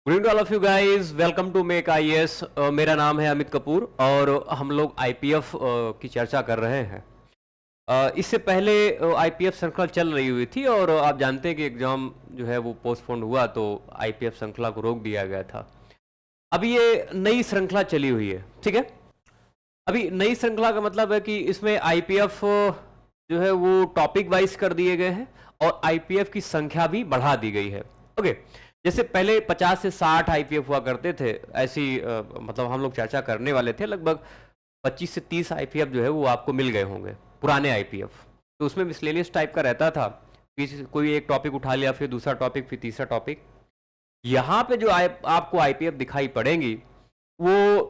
Good evening all of you guys, welcome to make IAS. मेरा नाम है अमित कपूर और हम लोग आईपीएफ की चर्चा कर रहे हैं। इससे पहले आईपीएफ श्रृंखला चल रही हुई थी और आप जानते हैं कि एग्ज़ाम जो है वो पोस्टपोन हुआ तो आईपीएफ श्रृंखला को रोक दिया गया था। अभी ये नई श्रृंखला चली हुई है, ठीक है। अभी नई श्रृंखला का मतलब है कि इसमें आईपीएफ जो है वो टॉपिक वाइज कर दिए गए हैं और आईपीएफ की संख्या भी बढ़ा दी गई है। ओके, जैसे पहले 50 से 60 आईपीएफ हुआ करते थे, ऐसी मतलब हम लोग चर्चा करने वाले थे। लगभग 25 से 30 आईपीएफ जो है वो आपको मिल गए होंगे, पुराने आईपीएफ। तो उसमें मिसलेनियस टाइप का रहता था, कोई एक टॉपिक उठा लिया, फिर दूसरा टॉपिक, फिर तीसरा टॉपिक। यहाँ पे जो आपको आईपीएफ दिखाई पड़ेंगी वो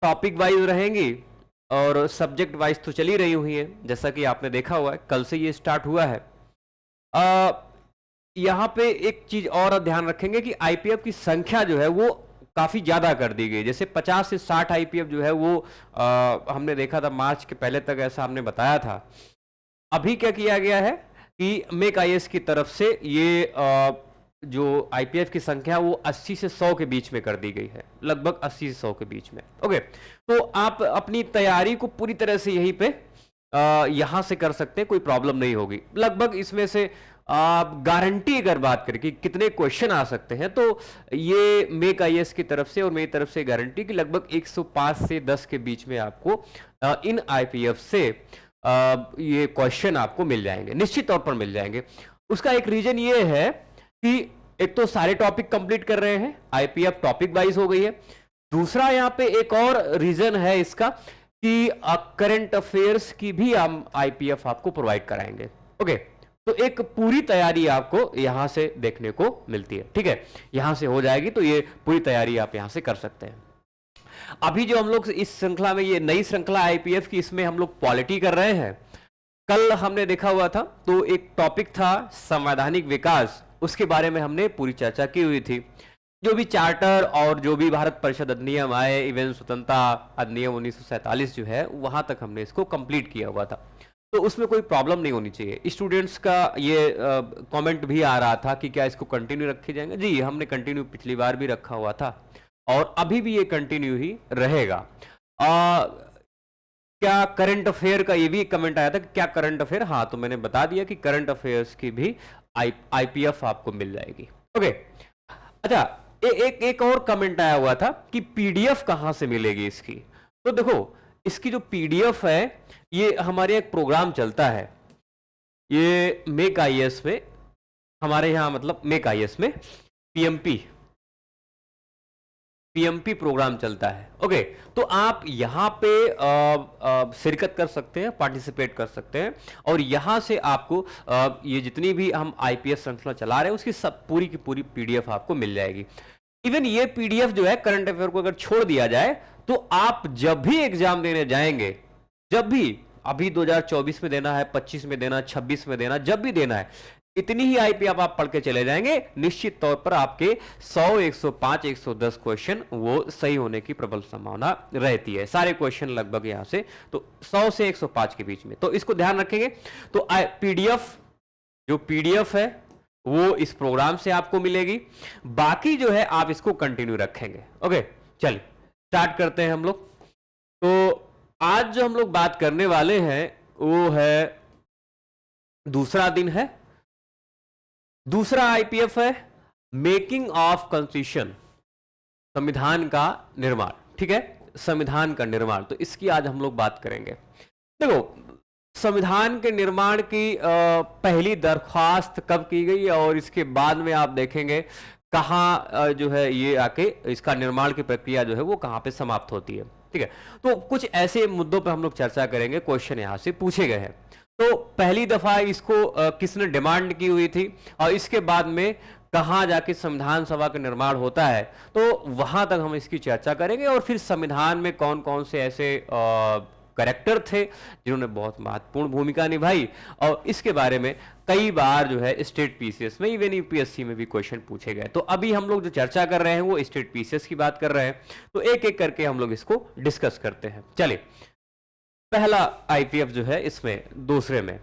टॉपिक वाइज रहेंगी और सब्जेक्ट वाइज तो चली रही हुई है, जैसा कि आपने देखा हुआ है, कल से ये स्टार्ट हुआ है। यहाँ पे एक चीज और ध्यान रखेंगे कि आईपीएफ की संख्या जो है वो काफी ज्यादा कर दी गई। जैसे 50 से 60 आईपीएफ जो है वो हमने देखा था मार्च के पहले तक, ऐसा हमने बताया था। अभी क्या किया गया है कि मेक आईएएस की तरफ से ये जो आईपीएफ की संख्या वो 80 से 100 के बीच में कर दी गई है, लगभग 80 से 100 के बीच में। ओके, तो आप अपनी तैयारी को पूरी तरह से यहीं पे यहां से कर सकते हैं, कोई प्रॉब्लम नहीं होगी। लगभग इसमें से आप गारंटी अगर बात करें कि कितने क्वेश्चन आ सकते हैं, तो ये मेक आईएएस की तरफ से और मेरी तरफ से गारंटी कि लगभग 105 से 10 के बीच में आपको इन आईपीएफ से ये क्वेश्चन आपको मिल जाएंगे, निश्चित तौर पर मिल जाएंगे। उसका एक रीजन ये है कि एक तो सारे टॉपिक कंप्लीट कर रहे हैं, आईपीएफ टॉपिक वाइज हो गई है। दूसरा यहाँ पे एक और रीजन है इसका कि करंट अफेयर्स की भी हम आईपीएफ आपको प्रोवाइड कराएंगे। ओके, तो एक पूरी तैयारी आपको यहां से देखने को मिलती है, ठीक है। यहां से हो जाएगी तो ये पूरी तैयारी आप यहां से कर सकते हैं। अभी जो हम लोग इस श्रृंखला में, ये नई श्रृंखला आईपीएफ की, इसमें हम लोग पॉलिटी कर रहे हैं। कल हमने देखा हुआ था तो एक टॉपिक था संवैधानिक विकास, उसके बारे में हमने पूरी चर्चा की हुई थी। जो भी चार्टर और जो भी भारत परिषद अधिनियम आए, इवन स्वतंत्रता अधिनियम 1947 जो है, वहां तक हमने इसको कंप्लीट किया हुआ था। तो उसमें कोई प्रॉब्लम नहीं होनी चाहिए। स्टूडेंट्स का ये कमेंट भी आ रहा था कि क्या इसको कंटिन्यू रखे जाएंगे। जी, हमने कंटिन्यू पिछली बार भी रखा हुआ था और अभी भी ये कंटिन्यू ही रहेगा। क्या करंट अफेयर का ये भी कमेंट आया था कि क्या करंट अफेयर, हाँ, तो मैंने बता दिया कि करंट अफेयर्स की भी आईपीएफ आपको मिल जाएगी। ओके, अच्छा, एक और कमेंट आया हुआ था कि पीडीएफ कहां से मिलेगी इसकी। तो देखो, इसकी जो पीडीएफ है, ये हमारे एक प्रोग्राम चलता है, ये मेक आईएएस में, हमारे यहाँ मतलब मेक आईएएस में पीएमपी प्रोग्राम चलता है। ओके, तो आप यहाँ पे शिरकत कर सकते हैं, पार्टिसिपेट कर सकते हैं और यहाँ से आपको ये जितनी भी हम आईपीएस श्रृंखला चला रहे हैं उसकी सब पूरी की पूरी पीडीएफ आपको मिल जाएगी। इवन ये पीडीएफ जो है, करंट अफेयर को अगर छोड़ दिया जाए तो आप जब भी एग्जाम देने जाएंगे, जब भी, अभी 2024 में देना है, 25 में देना, 26 में देना, जब भी देना है, इतनी ही आईपीएफ आप पढ़ के चले जाएंगे, निश्चित तौर पर आपके 100, 105, 110 क्वेश्चन वो सही होने की प्रबल संभावना रहती है। सारे क्वेश्चन लगभग यहां से तो 100 से 105 के बीच में, तो इसको ध्यान रखेंगे। तो पीडीएफ, जो पीडीएफ है वो इस प्रोग्राम से आपको मिलेगी, बाकी जो है आप इसको कंटिन्यू रखेंगे। ओके, चलिए स्टार्ट करते हैं हम लोग। तो आज जो हम लोग बात करने वाले हैं वो है, दूसरा दिन है, दूसरा आईपीएफ है मेकिंग ऑफ कॉन्स्टिट्यूशन, संविधान का निर्माण, ठीक है, संविधान का निर्माण। तो इसकी आज हम लोग बात करेंगे। देखो, संविधान के निर्माण की पहली दरख्वास्त कब की गई और इसके बाद में आप देखेंगे कहाँ जो है ये आके इसका निर्माण की प्रक्रिया जो है वो कहाँ पे समाप्त होती है, ठीक है। तो कुछ ऐसे मुद्दों पे हम लोग चर्चा करेंगे, क्वेश्चन यहाँ से पूछे गए हैं। तो पहली दफा इसको किसने डिमांड की हुई थी और इसके बाद में कहाँ जाके संविधान सभा का निर्माण होता है, तो वहां तक हम इसकी चर्चा करेंगे। और फिर संविधान में कौन कौन से ऐसे कैरेक्टर थे जिन्होंने बहुत महत्वपूर्ण भूमिका निभाई, और इसके बारे में कई बार जो है स्टेट पीसीएस में, इवन यूपीएससी में भी क्वेश्चन पूछे गए। तो अभी हम लोग जो चर्चा कर रहे हैं वो स्टेट पीसीएस की बात कर रहे हैं, तो एक एक करके हम लोग इसको डिस्कस करते हैं। चलिए, पहला आईपीएफ जो है इसमें, दूसरे में,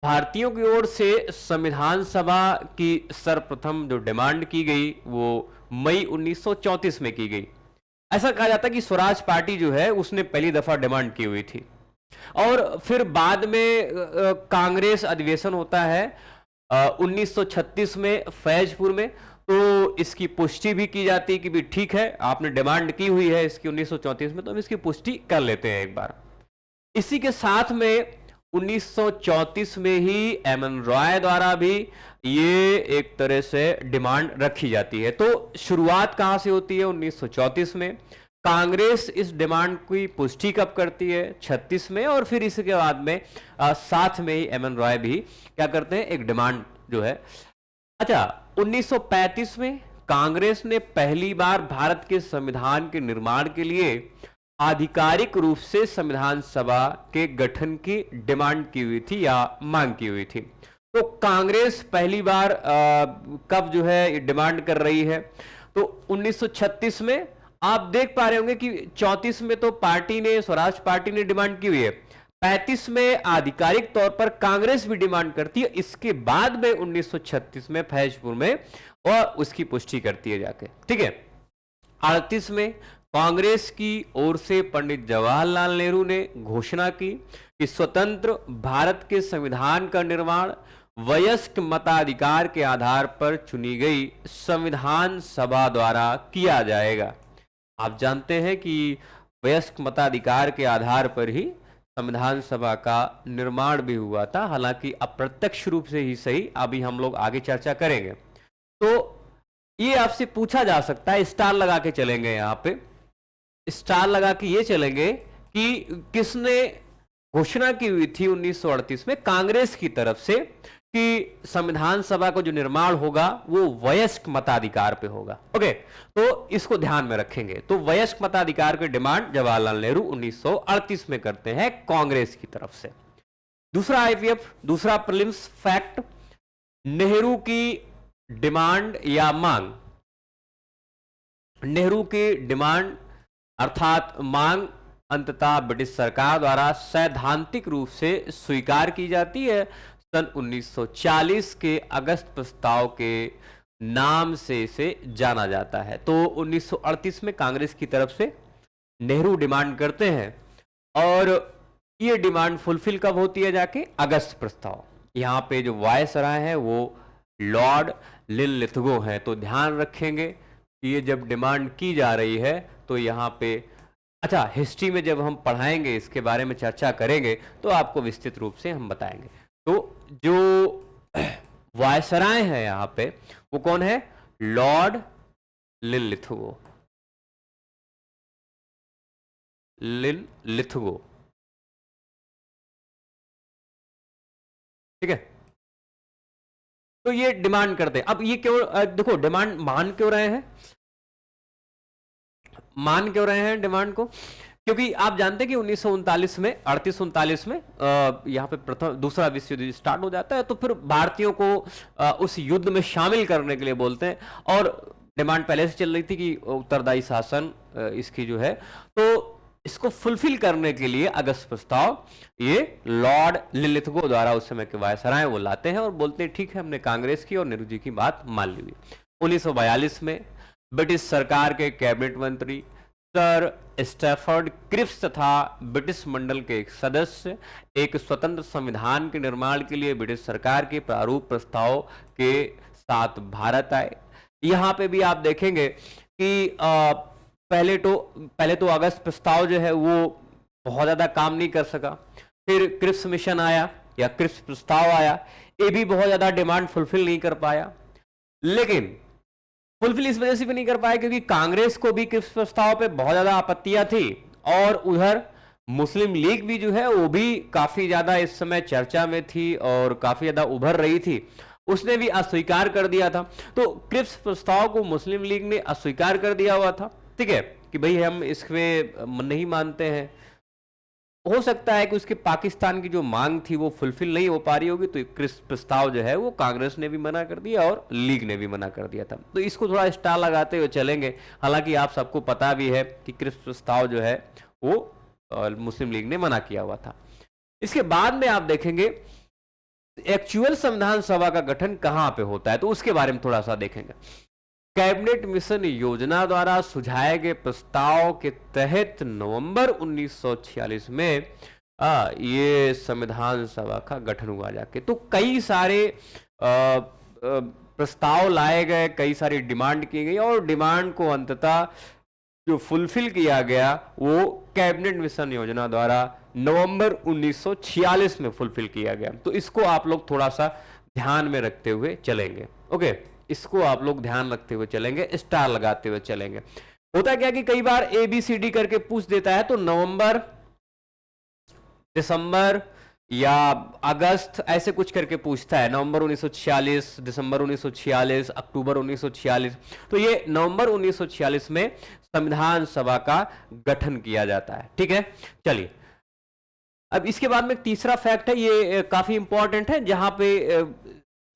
भारतीयों की ओर से संविधान सभा की सर्वप्रथम जो डिमांड की गई वो मई 1934 में की गई। ऐसा कहा जाता है कि स्वराज पार्टी जो है उसने पहली दफा डिमांड की हुई थी, और फिर बाद में कांग्रेस अधिवेशन होता है 1936 में फैजपुर में, तो इसकी पुष्टि भी की जाती है कि भी ठीक है, आपने डिमांड की हुई है इसकी 1934 में, तो हम इसकी पुष्टि कर लेते हैं एक बार। इसी के साथ में 1934 में ही एमएन रॉय द्वारा भी ये एक तरह से डिमांड रखी जाती है। तो शुरुआत कहां से होती है? 1934 में। कांग्रेस इस डिमांड की पुष्टि कब करती है? 36 में। और फिर इसके बाद में साथ में ही एमएन रॉय भी क्या करते हैं, एक डिमांड जो है। अच्छा, 1935 में कांग्रेस ने पहली बार भारत के संविधान के निर्माण के लिए आधिकारिक रूप से संविधान सभा के गठन की डिमांड की हुई थी या मांग की हुई थी। तो कांग्रेस पहली बार कब जो है डिमांड कर रही है? तो 1936 में। आप देख पा रहे होंगे कि 34 में तो पार्टी ने, स्वराज पार्टी ने डिमांड की हुई है, 35 में आधिकारिक तौर पर कांग्रेस भी डिमांड करती है, इसके बाद में 1936 में फैजपुर में और उसकी पुष्टि करती है जाके, ठीक है। 38 में कांग्रेस की ओर से पंडित जवाहरलाल नेहरू ने घोषणा की कि स्वतंत्र भारत के संविधान का निर्माण वयस्क मताधिकार के आधार पर चुनी गई संविधान सभा द्वारा किया जाएगा। आप जानते हैं कि वयस्क मताधिकार के आधार पर ही संविधान सभा का निर्माण भी हुआ था, हालांकि अप्रत्यक्ष रूप से ही सही, अभी हम लोग आगे चर्चा करेंगे। तो ये आपसे पूछा जा सकता है, स्टार लगा के चलेंगे, यहां पे स्टार लगा के ये चलेंगे कि किसने घोषणा की हुई थी 1938 में कांग्रेस की तरफ से कि संविधान सभा का जो निर्माण होगा वो वयस्क मताधिकार पे होगा। ओके, तो इसको ध्यान में रखेंगे। तो वयस्क मताधिकार की डिमांड जवाहरलाल नेहरू 1938 में करते हैं कांग्रेस की तरफ से। दूसरा आईपीएफ, दूसरा प्रीलिम्स फैक्ट, नेहरू की डिमांड या मांग। नेहरू की डिमांड अर्थात मांग अंततः ब्रिटिश सरकार द्वारा सैद्धांतिक रूप से स्वीकार की जाती है। सन 1940 के अगस्त प्रस्ताव के नाम से इसे जाना जाता है। तो 1938 में कांग्रेस की तरफ से नेहरू डिमांड करते हैं, और ये डिमांड फुलफिल कब होती है जाके? अगस्त प्रस्ताव। यहाँ पे जो वायसराय है वो लॉर्ड लिनलिथगो हैं। तो ध्यान रखेंगे कि ये जब डिमांड की जा रही है तो यहाँ पे, अच्छा, हिस्ट्री में जब हम पढ़ाएंगे इसके बारे में चर्चा करेंगे तो आपको विस्तृत रूप से हम बताएंगे। तो जो वायसराय है यहाँ पे वो कौन है? Lord Linlithgow. लिनलिथगो, ठीक है। तो ये डिमांड करते हैं। अब ये क्यों, देखो, डिमांड मान क्यों रहे हैं? मान क्यों रहे हैं डिमांड को? क्योंकि आप जानते हैं कि 1939 में, 38-39 में यहाँ पे दूसरा विश्व युद्ध स्टार्ट हो जाता है, तो फिर भारतीयों को उस युद्ध में शामिल करने के लिए बोलते हैं, और डिमांड पहले से चल रही थी कि उत्तरदायी शासन इसकी जो है, तो इसको फुलफिल करने के लिए अगस्त प्रस्ताव ये लॉर्ड लिनलिथगो द्वारा उस समय के वायसराय वो लाते हैं और बोलते हैं ठीक है, हमने कांग्रेस की और नेहरू जी की बात मान ली हुई। 1942 में ब्रिटिश सरकार के कैबिनेट मंत्री सर स्टैफर्ड क्रिप्स तथा ब्रिटिश मंडल के एक सदस्य एक स्वतंत्र संविधान के निर्माण के लिए ब्रिटिश सरकार के प्रारूप प्रस्ताव के साथ भारत आए। यहाँ पे भी आप देखेंगे कि पहले तो अगस्त प्रस्ताव जो है वो बहुत ज्यादा काम नहीं कर सका, फिर क्रिप्स मिशन आया या क्रिप्स प्रस्ताव आया, ये भी बहुत ज्यादा डिमांड फुलफिल नहीं कर पाया। लेकिन फुलफिल इस वजह से भी नहीं कर पाया क्योंकि कांग्रेस को भी क्रिप्स प्रस्ताव पे बहुत ज्यादा आपत्तियां थी, और उधर मुस्लिम लीग भी जो है वो भी काफी ज्यादा इस समय चर्चा में थी और काफी ज्यादा उभर रही थी, उसने भी अस्वीकार कर दिया था। तो क्रिप्स प्रस्ताव को मुस्लिम लीग ने अस्वीकार कर दिया हुआ था, ठीक है, कि भाई हम इसमें नहीं मानते हैं। हो सकता है कि उसके पाकिस्तान की जो मांग थी वो फुलफिल नहीं हो पा रही होगी, तो क्रिप्स प्रस्ताव जो है वो कांग्रेस ने भी मना कर दिया और लीग ने भी मना कर दिया था। तो इसको थोड़ा स्टार लगाते हुए चलेंगे। हालांकि आप सबको पता भी है कि क्रिप्स प्रस्ताव जो है वो मुस्लिम लीग ने मना किया हुआ था। इसके बाद में आप देखेंगे एक्चुअल संविधान सभा का गठन कहां पे होता है, तो उसके बारे में थोड़ा सा देखेंगे। कैबिनेट मिशन योजना द्वारा सुझाए गए प्रस्ताव के तहत नवंबर 1946 में ये संविधान सभा का गठन हुआ जाके। तो कई सारे प्रस्ताव लाए गए, कई सारी डिमांड की गई और डिमांड को अंततः जो फुलफिल किया गया वो कैबिनेट मिशन योजना द्वारा नवंबर 1946 में फुलफिल किया गया। तो इसको आप लोग थोड़ा सा ध्यान में रखते हुए चलेंगे। ओके, इसको आप लोग ध्यान रखते हुए चलेंगे, स्टार लगाते हुए चलेंगे। होता क्या कि कई बार ABCD करके पूछ देता है, तो नवंबर, दिसंबर या अगस्त ऐसे कुछ करके पूछता है। नवंबर 1946, दिसंबर 1946, अक्टूबर 1946। तो ये नवंबर 1946 में संविधान सभा का गठन किया जाता है। ठीक है, चलिए अब इसके बाद में तीसरा फैक्ट है, ये काफी इंपॉर्टेंट है, जहां पे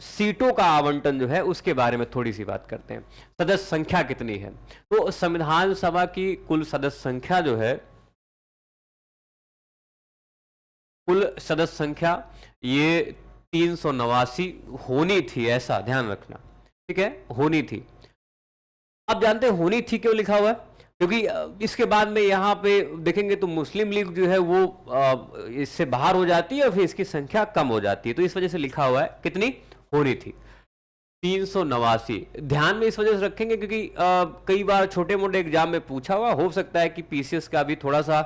सीटों का आवंटन जो है उसके बारे में थोड़ी सी बात करते हैं। सदस्य संख्या कितनी है? तो संविधान सभा की कुल सदस्य संख्या जो है, कुल सदस्य संख्या ये 389 होनी थी, ऐसा ध्यान रखना। ठीक है, होनी थी। अब जानते हैं होनी थी क्यों लिखा हुआ है, क्योंकि इसके बाद में यहाँ पे देखेंगे तो मुस्लिम लीग जो है वो इससे बाहर हो जाती है और फिर इसकी संख्या कम हो जाती है। तो इस वजह से लिखा हुआ है कितनी होनी थी, 389। ध्यान में इस वजह से रखेंगे क्योंकि कई बार छोटे मोटे एग्जाम में पूछा हुआ, हो सकता है कि PCS का भी थोड़ा सा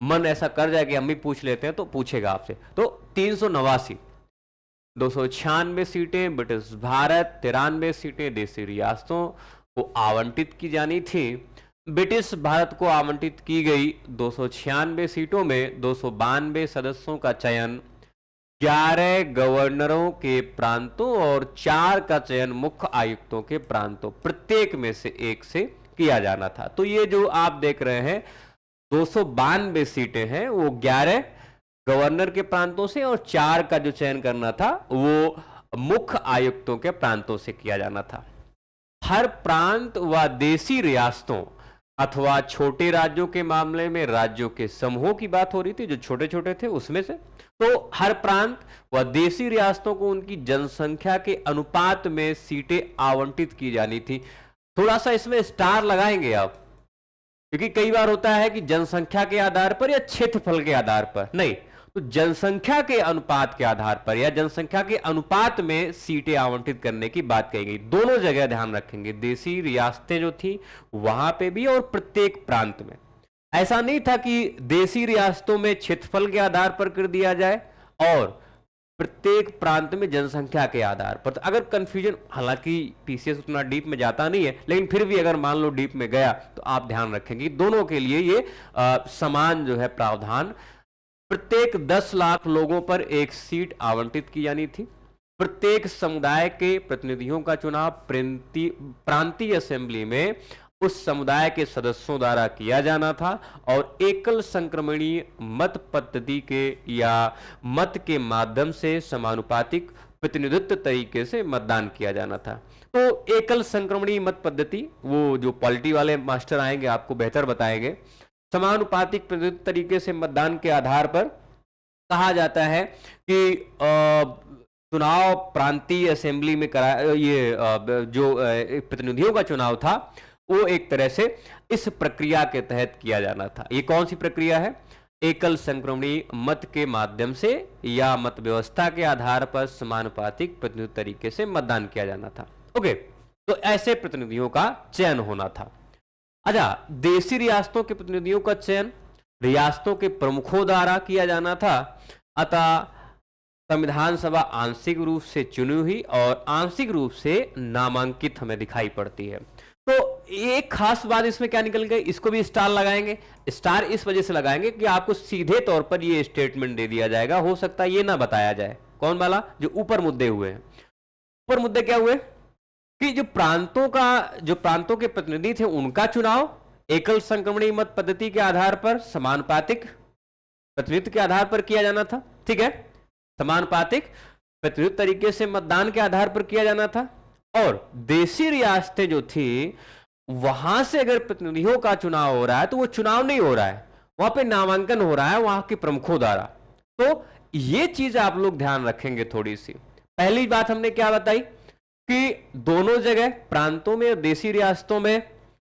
मन ऐसा कर जाए कि हम भी पूछ लेते हैं, तो पूछेगा आपसे। तो 389, 296 सीटें ब्रिटिश भारत, 93 सीटें देशी रियासतों को आवंटित की जानी थी। ब्रिटिश भारत को आवंटित की गई 296 सीटों में 292 सदस्यों का चयन 11 गवर्नरों के प्रांतों और 4 का चयन मुख्य आयुक्तों के प्रांतों, प्रत्येक में से एक से किया जाना था। तो ये जो आप देख रहे हैं 292 सीटें हैं, वो 11 गवर्नर के प्रांतों से और 4 का जो चयन करना था वो मुख्य आयुक्तों के प्रांतों से किया जाना था। हर प्रांत व देशी रियासतों अथवा छोटे राज्यों के मामले में राज्यों के समूहों की बात हो रही थी, जो छोटे छोटे थे उसमें से। तो हर प्रांत व देशी रियासतों को उनकी जनसंख्या के अनुपात में सीटें आवंटित की जानी थी। थोड़ा सा इसमें स्टार लगाएंगे आप, क्योंकि कई बार होता है कि जनसंख्या के आधार पर या क्षेत्रफल के आधार पर नहीं, तो जनसंख्या के अनुपात के आधार पर या जनसंख्या के अनुपात में सीटें आवंटित करने की बात कही गई। दोनों जगह ध्यान रखेंगे, देशी रियासतें जो थी वहां पे भी और प्रत्येक प्रांत में। ऐसा नहीं था कि देशी रियासतों में क्षेत्रफल के आधार पर कर दिया जाए और प्रत्येक प्रांत में जनसंख्या के आधार पर। तो अगर कंफ्यूजन, हालांकि PCS उतना डीप में जाता नहीं है, लेकिन फिर भी अगर मान लो डीप में गया तो आप ध्यान रखेंगे दोनों के लिए ये समान जो है प्रावधान। प्रत्येक 10 लाख लोगों पर एक सीट आवंटित की जानी थी। प्रत्येक समुदाय के प्रतिनिधियों का चुनाव प्रांतीय असेंबली में उस समुदाय के सदस्यों द्वारा किया जाना था और एकल संक्रमणीय मत पद्धति के या मत के माध्यम से समानुपातिक प्रतिनिधित्व तरीके से मतदान किया जाना था। तो एकल संक्रमणीय मत पद्धति, वो जो पॉलिटी वाले मास्टर आएंगे आपको बेहतर बताएंगे। समानुपातिक प्रतिनिधित्व तरीके से मतदान के आधार पर कहा जाता है कि चुनाव प्रांतीय असेंबली में जो प्रतिनिधियों का चुनाव था वो एक तरह से इस प्रक्रिया के तहत किया जाना था। ये कौन सी प्रक्रिया है? एकल संक्रमणीय मत के माध्यम से या मत व्यवस्था के आधार पर समानुपातिक प्रतिनिधित्व तरीके से मतदान किया जाना था। ओके, तो ऐसे प्रतिनिधियों का चयन होना था। अच्छा, देशी रियासतों के प्रतिनिधियों का चयन रियासतों के प्रमुखों द्वारा किया जाना था। अतः संविधान सभा आंशिक रूप से चुनी हुई और आंशिक रूप से नामांकित हमें दिखाई पड़ती है। तो एक खास बात इसमें क्या निकल गई, इसको भी स्टार लगाएंगे। स्टार इस वजह से लगाएंगे कि आपको सीधे तौर पर ये स्टेटमेंट दे दिया जाएगा, हो सकता है ये ना बताया जाए। कौन वाला? जो ऊपर मुद्दे हुए हैं। ऊपर मुद्दे क्या हुए कि जो प्रांतों के प्रतिनिधि थे उनका चुनाव एकल संक्रमणीय मत पद्धति के आधार पर समानुपातिक प्रतिनिधित्व के आधार पर किया जाना था। ठीक है, समानुपातिक प्रतिनिधित्व तरीके से मतदान के आधार पर किया जाना था। और देशी रियासतें जो थी वहां से अगर प्रतिनिधियों का चुनाव हो रहा है तो वो चुनाव नहीं हो रहा है, वहां पे नामांकन हो रहा है वहां के प्रमुखों द्वारा। तो ये चीज आप लोग ध्यान रखेंगे थोड़ी सी। पहली बात हमने क्या बताई कि दोनों जगह प्रांतों में और देसी रियासतों में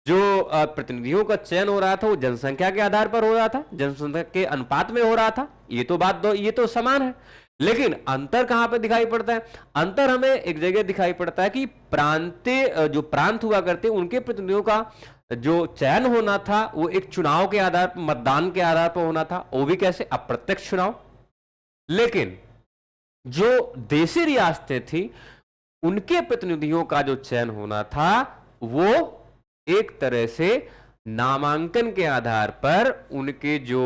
जो प्रतिनिधियों का चयन हो रहा था वो जनसंख्या के आधार पर हो रहा था, जनसंख्या के अनुपात में हो रहा था। ये तो बात ये तो समान है, लेकिन अंतर कहां पे दिखाई पड़ता है? अंतर हमें एक जगह दिखाई पड़ता है कि जो प्रांत हुआ करते उनके प्रतिनिधियों का जो चयन होना था वो एक चुनाव के आधार पर, मतदान के आधार पर होना था, वो भी कैसे? अप्रत्यक्ष चुनाव। लेकिन जो देसी रियासतें थी उनके प्रतिनिधियों का जो चयन होना था वो एक तरह से नामांकन के आधार पर उनके जो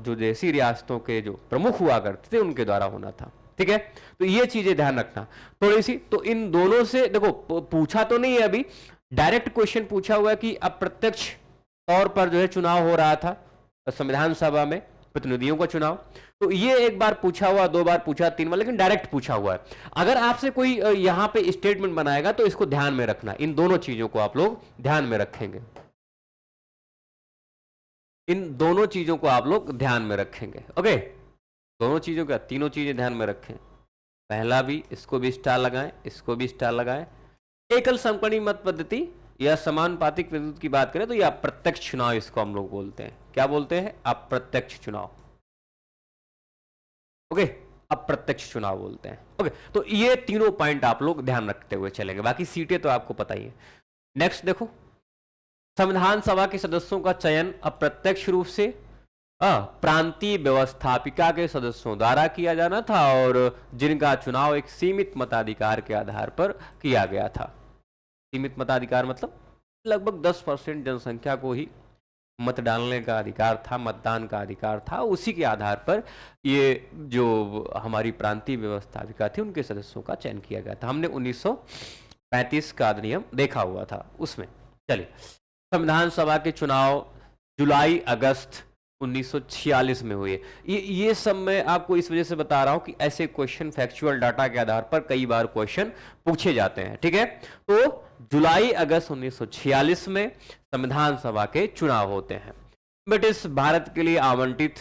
देसी रियासतों के जो प्रमुख हुआ करते थे उनके द्वारा होना था। ठीक है, तो ये चीजें ध्यान रखना थोड़ी सी। तो इन दोनों से देखो, पूछा तो नहीं है अभी, डायरेक्ट क्वेश्चन पूछा हुआ है कि अप्रत्यक्ष तौर पर जो है चुनाव हो रहा था संविधान सभा में, प्रतिनिधियों का चुनाव। तो ये एक बार पूछा हुआ, 2 बार पूछा, 3 बार, लेकिन डायरेक्ट पूछा हुआ है। अगर आपसे कोई यहां पे स्टेटमेंट बनाएगा तो इसको ध्यान में रखना, इन दोनों चीजों को आप लोग ध्यान में रखेंगे, इन दोनों चीजों को आप लोग ध्यान में रखेंगे। ओके, दोनों चीजों का, तीनों चीजें ध्यान में रखें। पहला भी, इसको भी स्टार लगाएं, इसको भी स्टार लगाएं। एकल समकणी मत पद्धति या समानुपातिक विद्युत की बात करें तो यह अप्रत्यक्ष चुनाव, इसको हम लोग बोलते हैं। क्या बोलते हैं? अप्रत्यक्ष चुनाव। ओके, अप्रत्यक्ष चुनाव बोलते हैं। ओके, तो ये तीनों पॉइंट आप लोग ध्यान रखते हुए चलेंगे, बाकी सीटें तो आपको पता ही है। नेक्स्ट देखो, संविधान सभा के सदस्यों का चयन अप्रत्यक्ष रूप से प्रांतीय व्यवस्थापिका के सदस्यों द्वारा किया जाना था और जिनका चुनाव एक सीमित मताधिकार के आधार पर किया गया था। सीमित मताधिकार मतलब लगभग 10% जनसंख्या को ही मत डालने का अधिकार था, मतदान का अधिकार था। उसी के आधार पर ये जो हमारी प्रांतीय व्यवस्थापिका थी उनके सदस्यों का चयन किया गया था। हमने 1935 का अधिनियम देखा हुआ था उसमें। चलिए, संविधान सभा के चुनाव जुलाई अगस्त 1946 में हुए। ये सब मैं आपको इस वजह से बता रहा हूं कि ऐसे क्वेश्चन फैक्चुअल डाटा के आधार पर कई बार क्वेश्चन पूछे जाते हैं। ठीक है, तो जुलाई अगस्त 1946 में संविधान सभा के चुनाव होते हैं। ब्रिटिश भारत के लिए आवंटित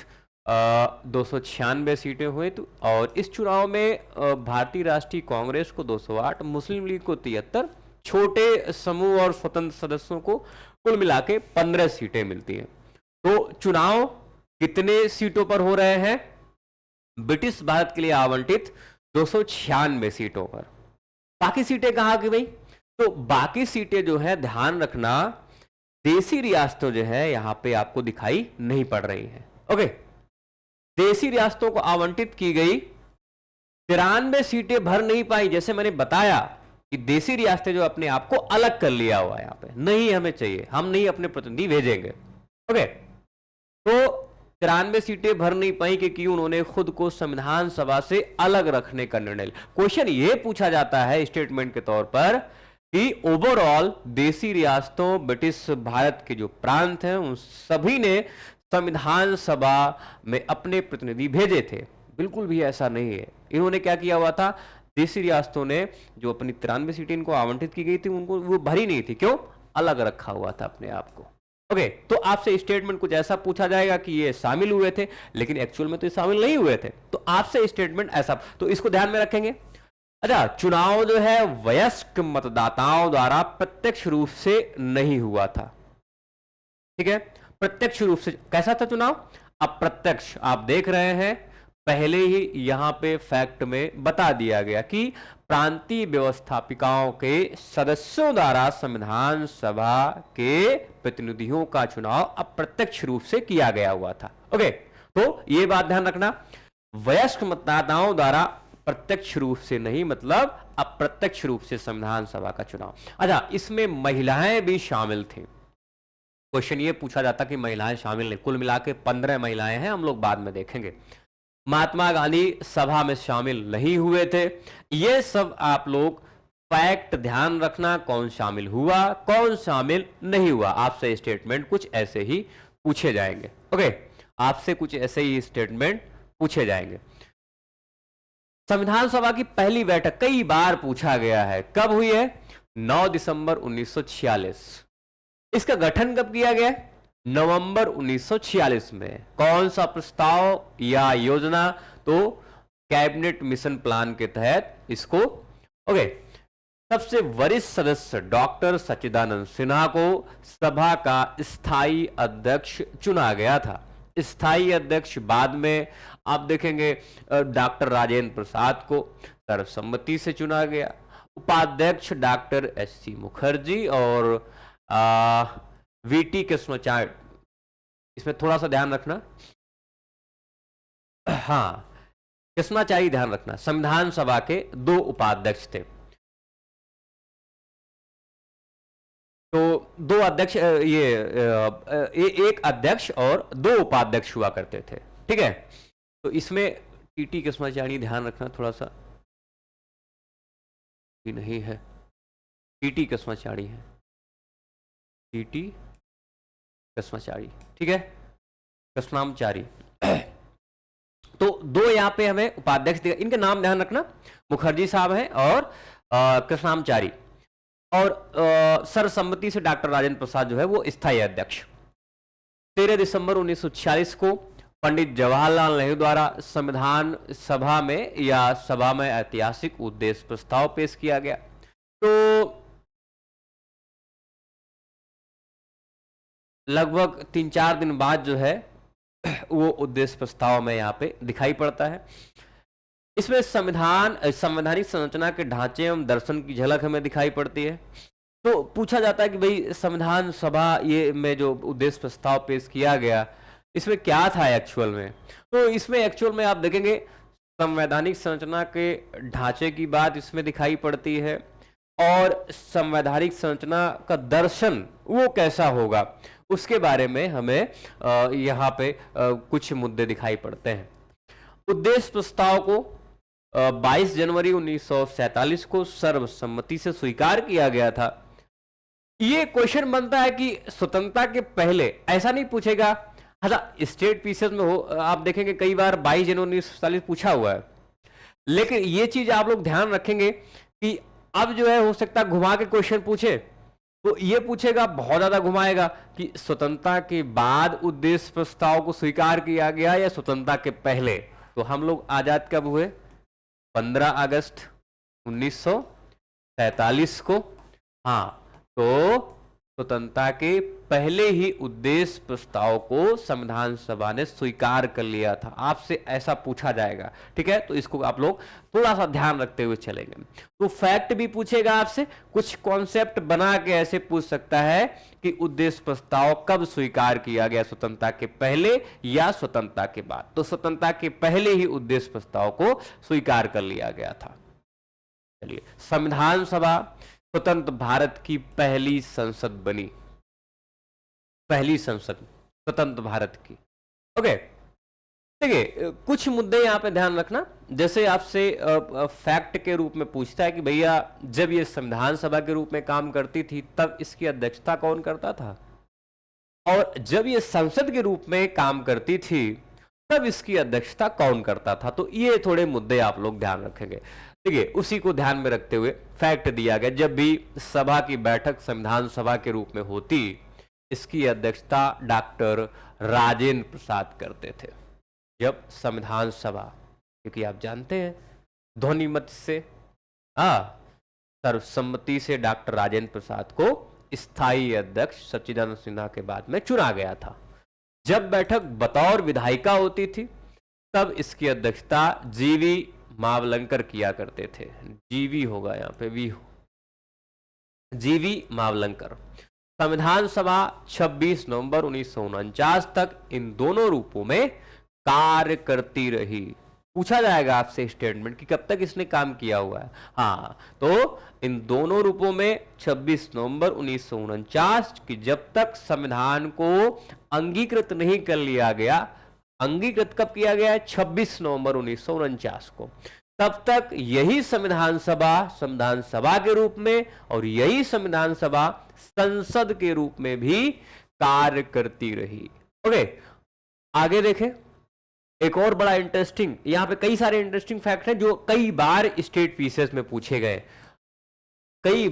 296 सीटें हुए तो, और इस चुनाव में भारतीय राष्ट्रीय कांग्रेस को 208, मुस्लिम लीग को 73, छोटे समूह और स्वतंत्र सदस्यों को कुल मिला के 15 सीटें मिलती हैं। तो चुनाव कितने सीटों पर हो रहे हैं? ब्रिटिश भारत के लिए आवंटित 296 सीटों पर। बाकी सीटें कहां की भाई? तो बाकी सीटें जो है ध्यान रखना, देसी रियासतों जो है यहां पे आपको दिखाई नहीं पड़ रही है। ओके, देसी रियासतों को आवंटित की गई 93 सीटें भर नहीं पाई। जैसे मैंने बताया कि देसी रियासतें जो अपने आप को अलग कर लिया हुआ है, यहां पे नहीं हमें चाहिए, हम नहीं अपने प्रतिनिधि भेजेंगे। ओके, तो 93 सीटें भर नहीं पाई क्योंकि उन्होंने खुद को संविधान सभा से अलग रखने का निर्णय लिया। क्वेश्चन ये पूछा जाता है स्टेटमेंट के तौर पर कि ओवरऑल देसी रियासतों, ब्रिटिश भारत के जो प्रांत हैं उन सभी ने संविधान सभा में अपने प्रतिनिधि भेजे थे। बिल्कुल भी ऐसा नहीं है। इन्होंने क्या किया हुआ था? देसी रियासतों ने जो अपनी 93 सीटें इनको आवंटित की गई थी उनको वो भरी नहीं थी। क्यों? अलग रखा हुआ था अपने आप को। ओके, तो आपसे स्टेटमेंट कुछ ऐसा पूछा जाएगा कि ये शामिल हुए थे, लेकिन एक्चुअल में तो ये शामिल नहीं हुए थे। तो आपसे स्टेटमेंट ऐसा, तो इसको ध्यान में रखेंगे। अच्छा, चुनाव जो है वयस्क मतदाताओं द्वारा प्रत्यक्ष रूप से नहीं हुआ था। ठीक है, प्रत्यक्ष रूप से कैसा था चुनाव? अप्रत्यक्ष। आप देख रहे हैं पहले ही यहां पे फैक्ट में बता दिया गया कि प्रांतीय व्यवस्थापिकाओं के सदस्यों द्वारा संविधान सभा के प्रतिनिधियों का चुनाव अप्रत्यक्ष रूप से किया गया हुआ था। ओके, तो ये बात ध्यान रखना, वयस्क मतदाताओं द्वारा प्रत्यक्ष रूप से नहीं, मतलब अप्रत्यक्ष रूप से संविधान सभा का चुनाव। अच्छा, इसमें महिलाएं भी शामिल थी। क्वेश्चन ये पूछा जाता कि महिलाएं शामिल नहीं, कुल मिला के 15 महिलाएं हैं, हम लोग बाद में देखेंगे। महात्मा गांधी सभा में शामिल नहीं हुए थे। ये सब आप लोग फैक्ट ध्यान रखना, कौन शामिल हुआ, कौन शामिल नहीं हुआ। आपसे स्टेटमेंट कुछ ऐसे ही पूछे जाएंगे। ओके, आपसे कुछ ऐसे ही स्टेटमेंट पूछे जाएंगे। संविधान सभा की पहली बैठक कई बार पूछा गया है, कब हुई है? 9 दिसंबर 1946। इसका गठन कब किया गया? नवंबर 1946 में। कौन सा प्रस्ताव या योजना? तो कैबिनेट मिशन प्लान के तहत इसको, ओके, सबसे वरिष्ठ सदस्य डॉक्टर सच्चिदानंद सिन्हा को सभा का स्थायी अध्यक्ष चुना गया था। स्थायी अध्यक्ष बाद में आप देखेंगे डॉक्टर राजेंद्र प्रसाद को सर्वसम्मति से चुना गया। उपाध्यक्ष डॉक्टर एस.सी. मुखर्जी और वी.टी. कृष्णाचार्य, इसमें थोड़ा सा ध्यान रखना, हाँ कृष्णाचार्य ध्यान रखना, संविधान सभा के 2 उपाध्यक्ष थे। तो 2 अध्यक्ष, एक अध्यक्ष और 2 उपाध्यक्ष हुआ करते थे, ठीक है। तो इसमें टी.टी. कृष्णाचार्य ध्यान रखना थोड़ा सा, नहीं है, टी.टी. कृष्णाचार्य है, टी.टी. कृष्णाचार्य, ठीक है, कृष्णाचार्य। तो 2 यहाँ पे हमें उपाध्यक्ष दिया, इनके नाम ध्यान रखना, मुखर्जी साहब हैं और कृष्णाचार्य, और सर्वसम्मति से डॉक्टर राजेंद्र प्रसाद जो है वो स्थायी अध्यक्ष। 13 दिसंबर 1946 को पंडित जवाहरलाल नेहरू द्वारा संविधान सभा में या सभा में ऐतिहासिक उद्देश्य प्रस्ताव पेश किया गया। तो लगभग 3-4 दिन बाद जो है वो उद्देश्य प्रस्ताव में यहाँ पे दिखाई पड़ता है। इसमें संवैधानिक संरचना के ढांचे एवं दर्शन की झलक हमें दिखाई पड़ती है। तो पूछा जाता है कि भाई संविधान सभा ये में जो उद्देश्य प्रस्ताव पेश किया गया, इसमें क्या था एक्चुअल में। तो इसमें एक्चुअल में आप देखेंगे संवैधानिक संरचना के ढांचे की बात इसमें दिखाई पड़ती है, और संवैधानिक संरचना का दर्शन वो कैसा होगा उसके बारे में हमें यहाँ पे कुछ मुद्दे दिखाई पड़ते हैं। उद्देश्य प्रस्ताव को 22 जनवरी 1947 को सर्वसम्मति से स्वीकार किया गया था। ये क्वेश्चन बनता है कि स्वतंत्रता के पहले, ऐसा नहीं पूछेगा, अच्छा स्टेट पीसेस में हो आप देखेंगे कई बार 22 जनवरी 1947 पूछा हुआ है, लेकिन ये चीज आप लोग ध्यान रखेंगे कि अब जो है हो सकता है घुमा के क्वेश्चन पूछे, तो ये पूछेगा, बहुत ज्यादा घुमाएगा कि स्वतंत्रता के बाद उद्देश्य प्रस्ताव को स्वीकार किया गया या स्वतंत्रता के पहले। तो हम लोग आजाद कब हुए? 15 अगस्त 1947 को। हाँ, तो स्वतंत्रता के पहले ही उद्देश्य प्रस्ताव को संविधान सभा ने स्वीकार कर लिया था। आपसे ऐसा पूछा जाएगा, ठीक है, तो इसको आप लोग थोड़ा सा ध्यान रखते हुए चलेंगे। तो फैक्ट भी पूछेगा आपसे, कुछ कॉन्सेप्ट बना के ऐसे पूछ सकता है कि उद्देश्य प्रस्ताव कब स्वीकार किया गया, स्वतंत्रता के पहले या स्वतंत्रता के बाद। तो स्वतंत्रता के पहले ही उद्देश्य प्रस्ताव को स्वीकार कर लिया गया था। चलिए, संविधान सभा स्वतंत्र भारत की पहली संसद बनी, पहली संसद स्वतंत्र भारत की। ओके, देखिए कुछ मुद्दे यहाँ पे ध्यान रखना। जैसे आपसे फैक्ट के रूप में पूछता है कि भैया जब ये संविधान सभा के रूप में काम करती थी तब इसकी अध्यक्षता कौन करता था, और जब ये संसद के रूप में काम करती थी तब इसकी अध्यक्षता कौन करता था। तो ये थोड़े मुद्दे आप लोग ध्यान रखेंगे। देखिए, उसी को ध्यान में रखते हुए फैक्ट दिया गया, जब भी सभा की बैठक संविधान सभा के रूप में होती, इसकी अध्यक्षता डॉक्टर राजेंद्र प्रसाद करते थे। जब संविधान सभा, क्योंकि आप जानते हैं ध्वनिमत से, सर्वसम्मति से डॉक्टर राजेंद्र प्रसाद को स्थायी अध्यक्ष सच्चिदानंद सिन्हा के बाद में चुना गया था। जब बैठक बतौर विधायिका होती थी तब इसकी अध्यक्षता जीवी मावलंकर किया करते थे। जीवी होगा यहाँ पे, वी जीवी मावलंकर। संविधान सभा 26 नवंबर 1949 तक इन दोनों रूपों में कार्य करती रही। पूछा जाएगा आपसे स्टेटमेंट कि कब तक इसने काम किया हुआ है। हाँ, तो इन दोनों रूपों में 26 नवंबर 1949 की जब तक संविधान को अंगीकृत नहीं कर लिया गया, अंगीकृत कब किया गया है? 26 नवंबर 1949 को। तब तक यही संविधान सभा के रूप में और यही संविधान सभा संसद के रूप में भी कार्य करती रही। ओके, आगे देखें। एक और बड़ा इंटरेस्टिंग, यहां पे कई सारे इंटरेस्टिंग फैक्ट हैं जो कई बार स्टेट पीसेस में पूछे गए, कई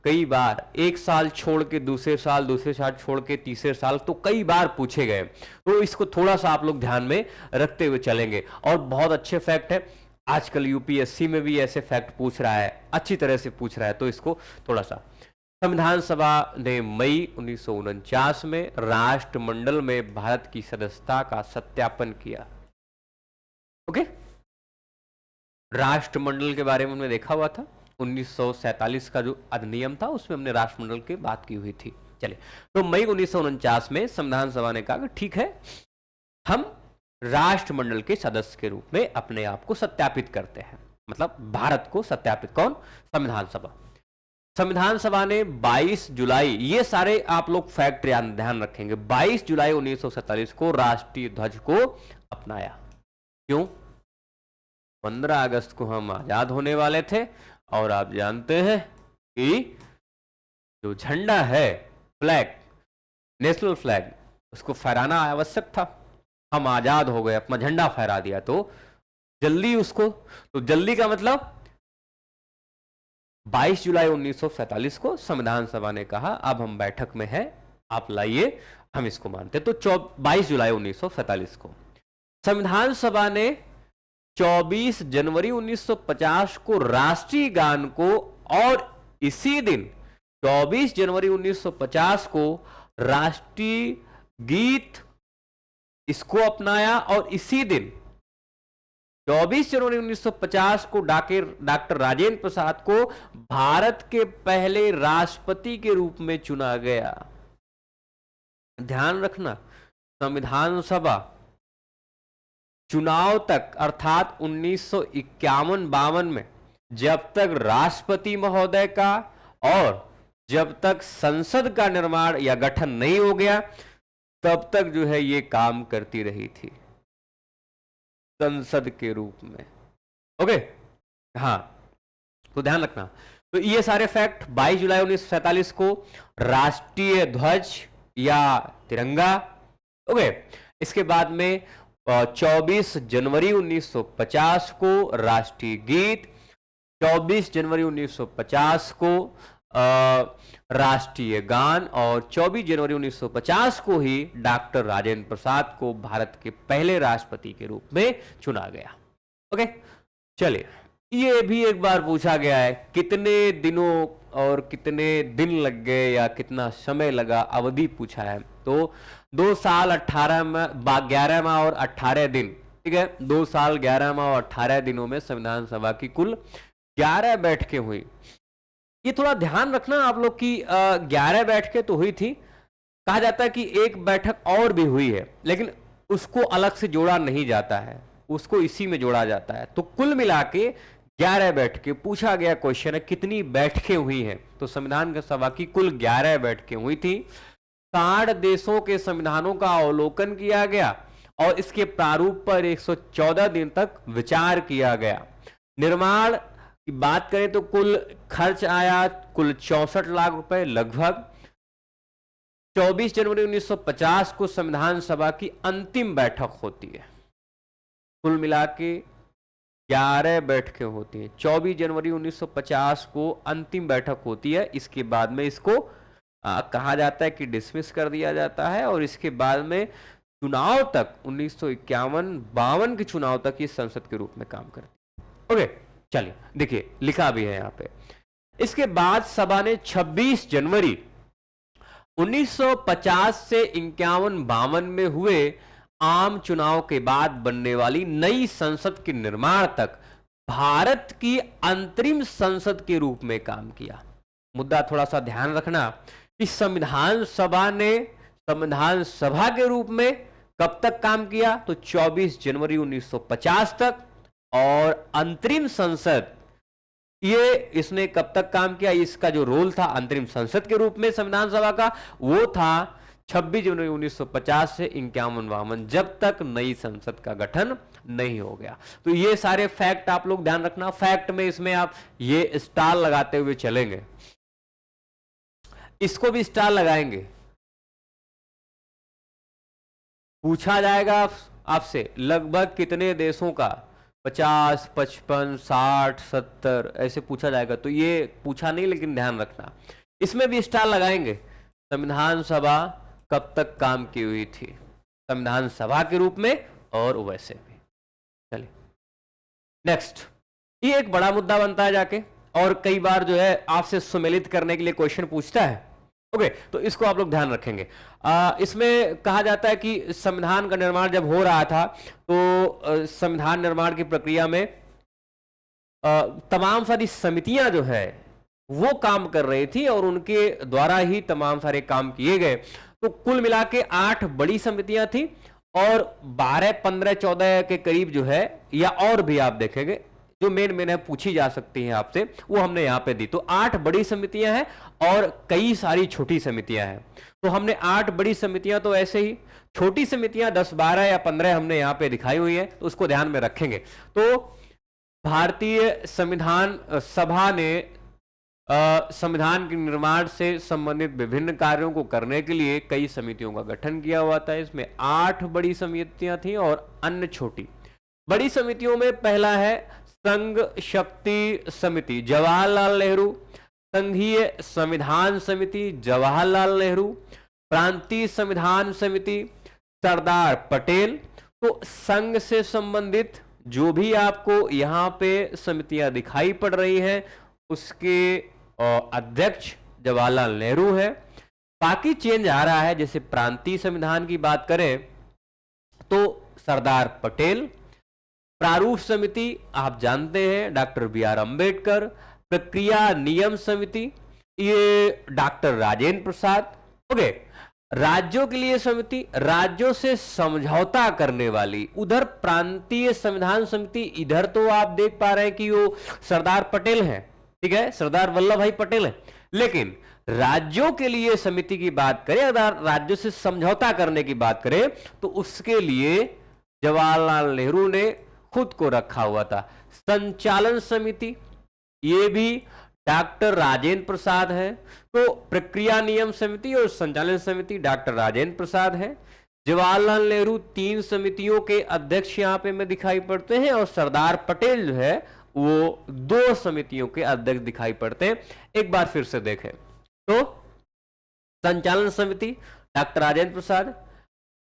कई बार एक साल छोड़ के दूसरे साल छोड़ के तीसरे साल, तो कई बार पूछे गए। तो इसको थोड़ा सा आप लोग ध्यान में रखते हुए चलेंगे। और बहुत अच्छे फैक्ट है, आजकल यूपीएससी में भी ऐसे फैक्ट पूछ रहा है, अच्छी तरह से पूछ रहा है, तो इसको थोड़ा सा। संविधान सभा ने मई 1949 में राष्ट्रमंडल में भारत की सदस्यता का सत्यापन किया। ओके, राष्ट्रमंडल के बारे में हमने देखा हुआ था, 1947 का जो अधिनियम था उसमें हमने राष्ट्रमंडल की बात की हुई थी। चलिए, तो मई 1949 में संविधान सभा ने कहा कि ठीक है, हम राष्ट्रमंडल के सदस्य के रूप में अपने आप को सत्यापित करते हैं। मतलब भारत को सत्यापित, कौन? संविधान सभा। संविधान सभा ने 22 जुलाई, ये सारे आप लोग फैक्ट ध्यान रखेंगे, 22 जुलाई 1947 को राष्ट्रीय ध्वज को अपनाया। क्यों? 15 अगस्त को हम आजाद होने वाले थे, और आप जानते हैं कि जो झंडा है, फ्लैग, नेशनल फ्लैग, उसको फहराना आवश्यक था। हम आजाद हो गए, अपना झंडा फहरा दिया, तो जल्दी उसको, तो जल्दी का मतलब 22 जुलाई 1947 को संविधान सभा ने कहा अब हम बैठक में हैं, आप लाइए, हम इसको मानते। तो 22 जुलाई 1947 को संविधान सभा ने 24 जनवरी 1950 को राष्ट्रीय गान को, और इसी दिन 24 जनवरी 1950 को राष्ट्रीय गीत, इसको अपनाया। और इसी दिन 24 जनवरी 1950 को डॉक्टर राजेंद्र प्रसाद को भारत के पहले राष्ट्रपति के रूप में चुना गया। ध्यान रखना, संविधान सभा चुनाव तक, अर्थात 1951-52 में, जब तक राष्ट्रपति महोदय का और जब तक संसद का निर्माण या गठन नहीं हो गया, तब तक जो है ये काम करती रही थी संसद के रूप में। ओके, हाँ, तो ध्यान रखना। तो ये सारे फैक्ट, 22 जुलाई 1947 को राष्ट्रीय ध्वज या तिरंगा। ओके, इसके बाद में 24 जनवरी 1950 को राष्ट्रीय गीत, 24 जनवरी 1950 को राष्ट्रीय गान, और 24 जनवरी 1950 को ही डॉक्टर राजेंद्र प्रसाद को भारत के पहले राष्ट्रपति के रूप में चुना गया। ओके, चलिए, ये भी एक बार पूछा गया है, कितने दिनों और कितने दिन लग गए या कितना समय लगा, अवधि पूछा है। तो 2 साल 11 माह और 18 दिन, ठीक है, 2 साल 11 माह और 18 दिनों में संविधान सभा की कुल 11 बैठकें हुई। ये थोड़ा ध्यान रखना आप लोग की 11 बैठकें तो हुई थी, कहा जाता है कि एक बैठक और भी हुई है, लेकिन उसको अलग से जोड़ा नहीं जाता है, उसको इसी में जोड़ा जाता है। तो कुल मिला के 11 बैठकें पूछा गया क्वेश्चन है, कितनी बैठकें हुई हैं? तो संविधान सभा की कुल 11 बैठकें हुई थी। 60 देशों के संविधानों का अवलोकन किया गया और इसके प्रारूप पर 114 दिन तक विचार किया गया। निर्माण की बात करें तो कुल खर्च आया कुल 64 लाख रुपए लगभग। 24 जनवरी 1950 को संविधान सभा की अंतिम बैठक होती है। कुल मिला के 11 बैठकें होती हैं। 24 जनवरी 1950 को अंतिम बैठक होती है। इसके बाद में इसको कहा जाता है कि डिसमिस कर दिया जाता है और इसके बाद में चुनाव तक 1951-52 के चुनाव तक ये संसद के रूप में काम करती है। ओके, चलिए देखिए लिखा भी है यहाँ पे। इसके बाद सभा ने 26 जनवरी 1950 से 51-52 में हुए आम चुनाव के बाद बनने वाली नई संसद के निर्माण तक भारत की अंतरिम संसद के रूप में काम किया। मुद्दा थोड़ा सा ध्यान रखना कि संविधान सभा ने संविधान सभा के रूप में कब तक काम किया? तो 24 जनवरी 1950 तक। और अंतरिम संसद ये इसने कब तक काम किया? इसका जो रोल था अंतरिम संसद के रूप में संविधान सभा का, वो था 26 जनवरी 1950 से 51-52, जब तक नई संसद का गठन नहीं हो गया। तो ये सारे फैक्ट आप लोग ध्यान रखना। फैक्ट में इसमें आप ये स्टार लगाते हुए चलेंगे, इसको भी स्टार लगाएंगे। पूछा जाएगा आपसे लगभग कितने देशों का 50, 55, 60, 70 ऐसे पूछा जाएगा, तो ये पूछा नहीं, लेकिन ध्यान रखना इसमें भी स्टार लगाएंगे। संविधान सभा कब तक काम की हुई थी, संविधान सभा के रूप में और वैसे भी। चलिए नेक्स्ट, ये एक बड़ा मुद्दा बनता है जाके, और कई बार जो है आपसे सुमेलित करने के लिए क्वेश्चन पूछता है। ओके, तो इसको आप लोग ध्यान रखेंगे। इसमें कहा जाता है कि संविधान का निर्माण जब हो रहा था तो संविधान निर्माण की प्रक्रिया में तमाम सारी समितियां जो है वो काम कर रही थी और उनके द्वारा ही तमाम सारे काम किए गए। तो कुल मिला के 8 बड़ी समितियां थी और 12, 15, 14 के करीब जो है, या और भी आप देखेंगे जो मेन है पूछी जा सकती हैं आपसे, वो हमने यहां पे दी। तो 8 बड़ी समितियां हैं और कई सारी छोटी समितियां हैं। तो हमने 8 बड़ी समितियां, तो ऐसे ही छोटी समितियां 10, 12 या 15 हमने यहां पे दिखाई हुई है, तो उसको ध्यान में रखेंगे। तो भारतीय संविधान सभा ने संविधान के निर्माण से संबंधित विभिन्न कार्यों को करने के लिए कई समितियों का गठन किया हुआ था। इसमें 8 बड़ी समितियां थी और अन्य छोटी। बड़ी समितियों में पहला है संघ शक्ति समिति जवाहरलाल नेहरू, संघीय संविधान समिति जवाहरलाल नेहरू, प्रांतीय संविधान समिति सरदार पटेल। तो संघ से संबंधित जो भी आपको यहां पे समितियां दिखाई पड़ रही हैं उसके अध्यक्ष जवाहरलाल नेहरू है। बाकी चेंज आ रहा है, जैसे प्रांतीय संविधान की बात करें तो सरदार पटेल, प्रारूप समिति आप जानते हैं डॉक्टर बी.आर. अंबेडकर, प्रक्रिया नियम समिति ये डॉक्टर राजेंद्र प्रसाद। ओके, राज्यों के लिए समिति, राज्यों से समझौता करने वाली, उधर प्रांतीय संविधान समिति, इधर तो आप देख पा रहे हैं कि वो सरदार पटेल हैं, ठीक है, सरदार वल्लभ भाई पटेल हैं। लेकिन राज्यों के लिए समिति की बात करें, अगर राज्यों से समझौता करने की बात करें तो उसके लिए जवाहरलाल नेहरू ने खुद को रखा हुआ था। संचालन समिति ये भी डॉक्टर राजेंद्र प्रसाद है। तो प्रक्रिया नियम समिति और संचालन समिति डॉक्टर राजेंद्र प्रसाद है। जवाहरलाल नेहरू 3 समितियों के अध्यक्ष यहां पे में दिखाई पड़ते हैं और सरदार पटेल जो है वो 2 समितियों के अध्यक्ष दिखाई पड़ते हैं। एक बार फिर से देखें तो संचालन समिति डॉक्टर राजेंद्र प्रसाद,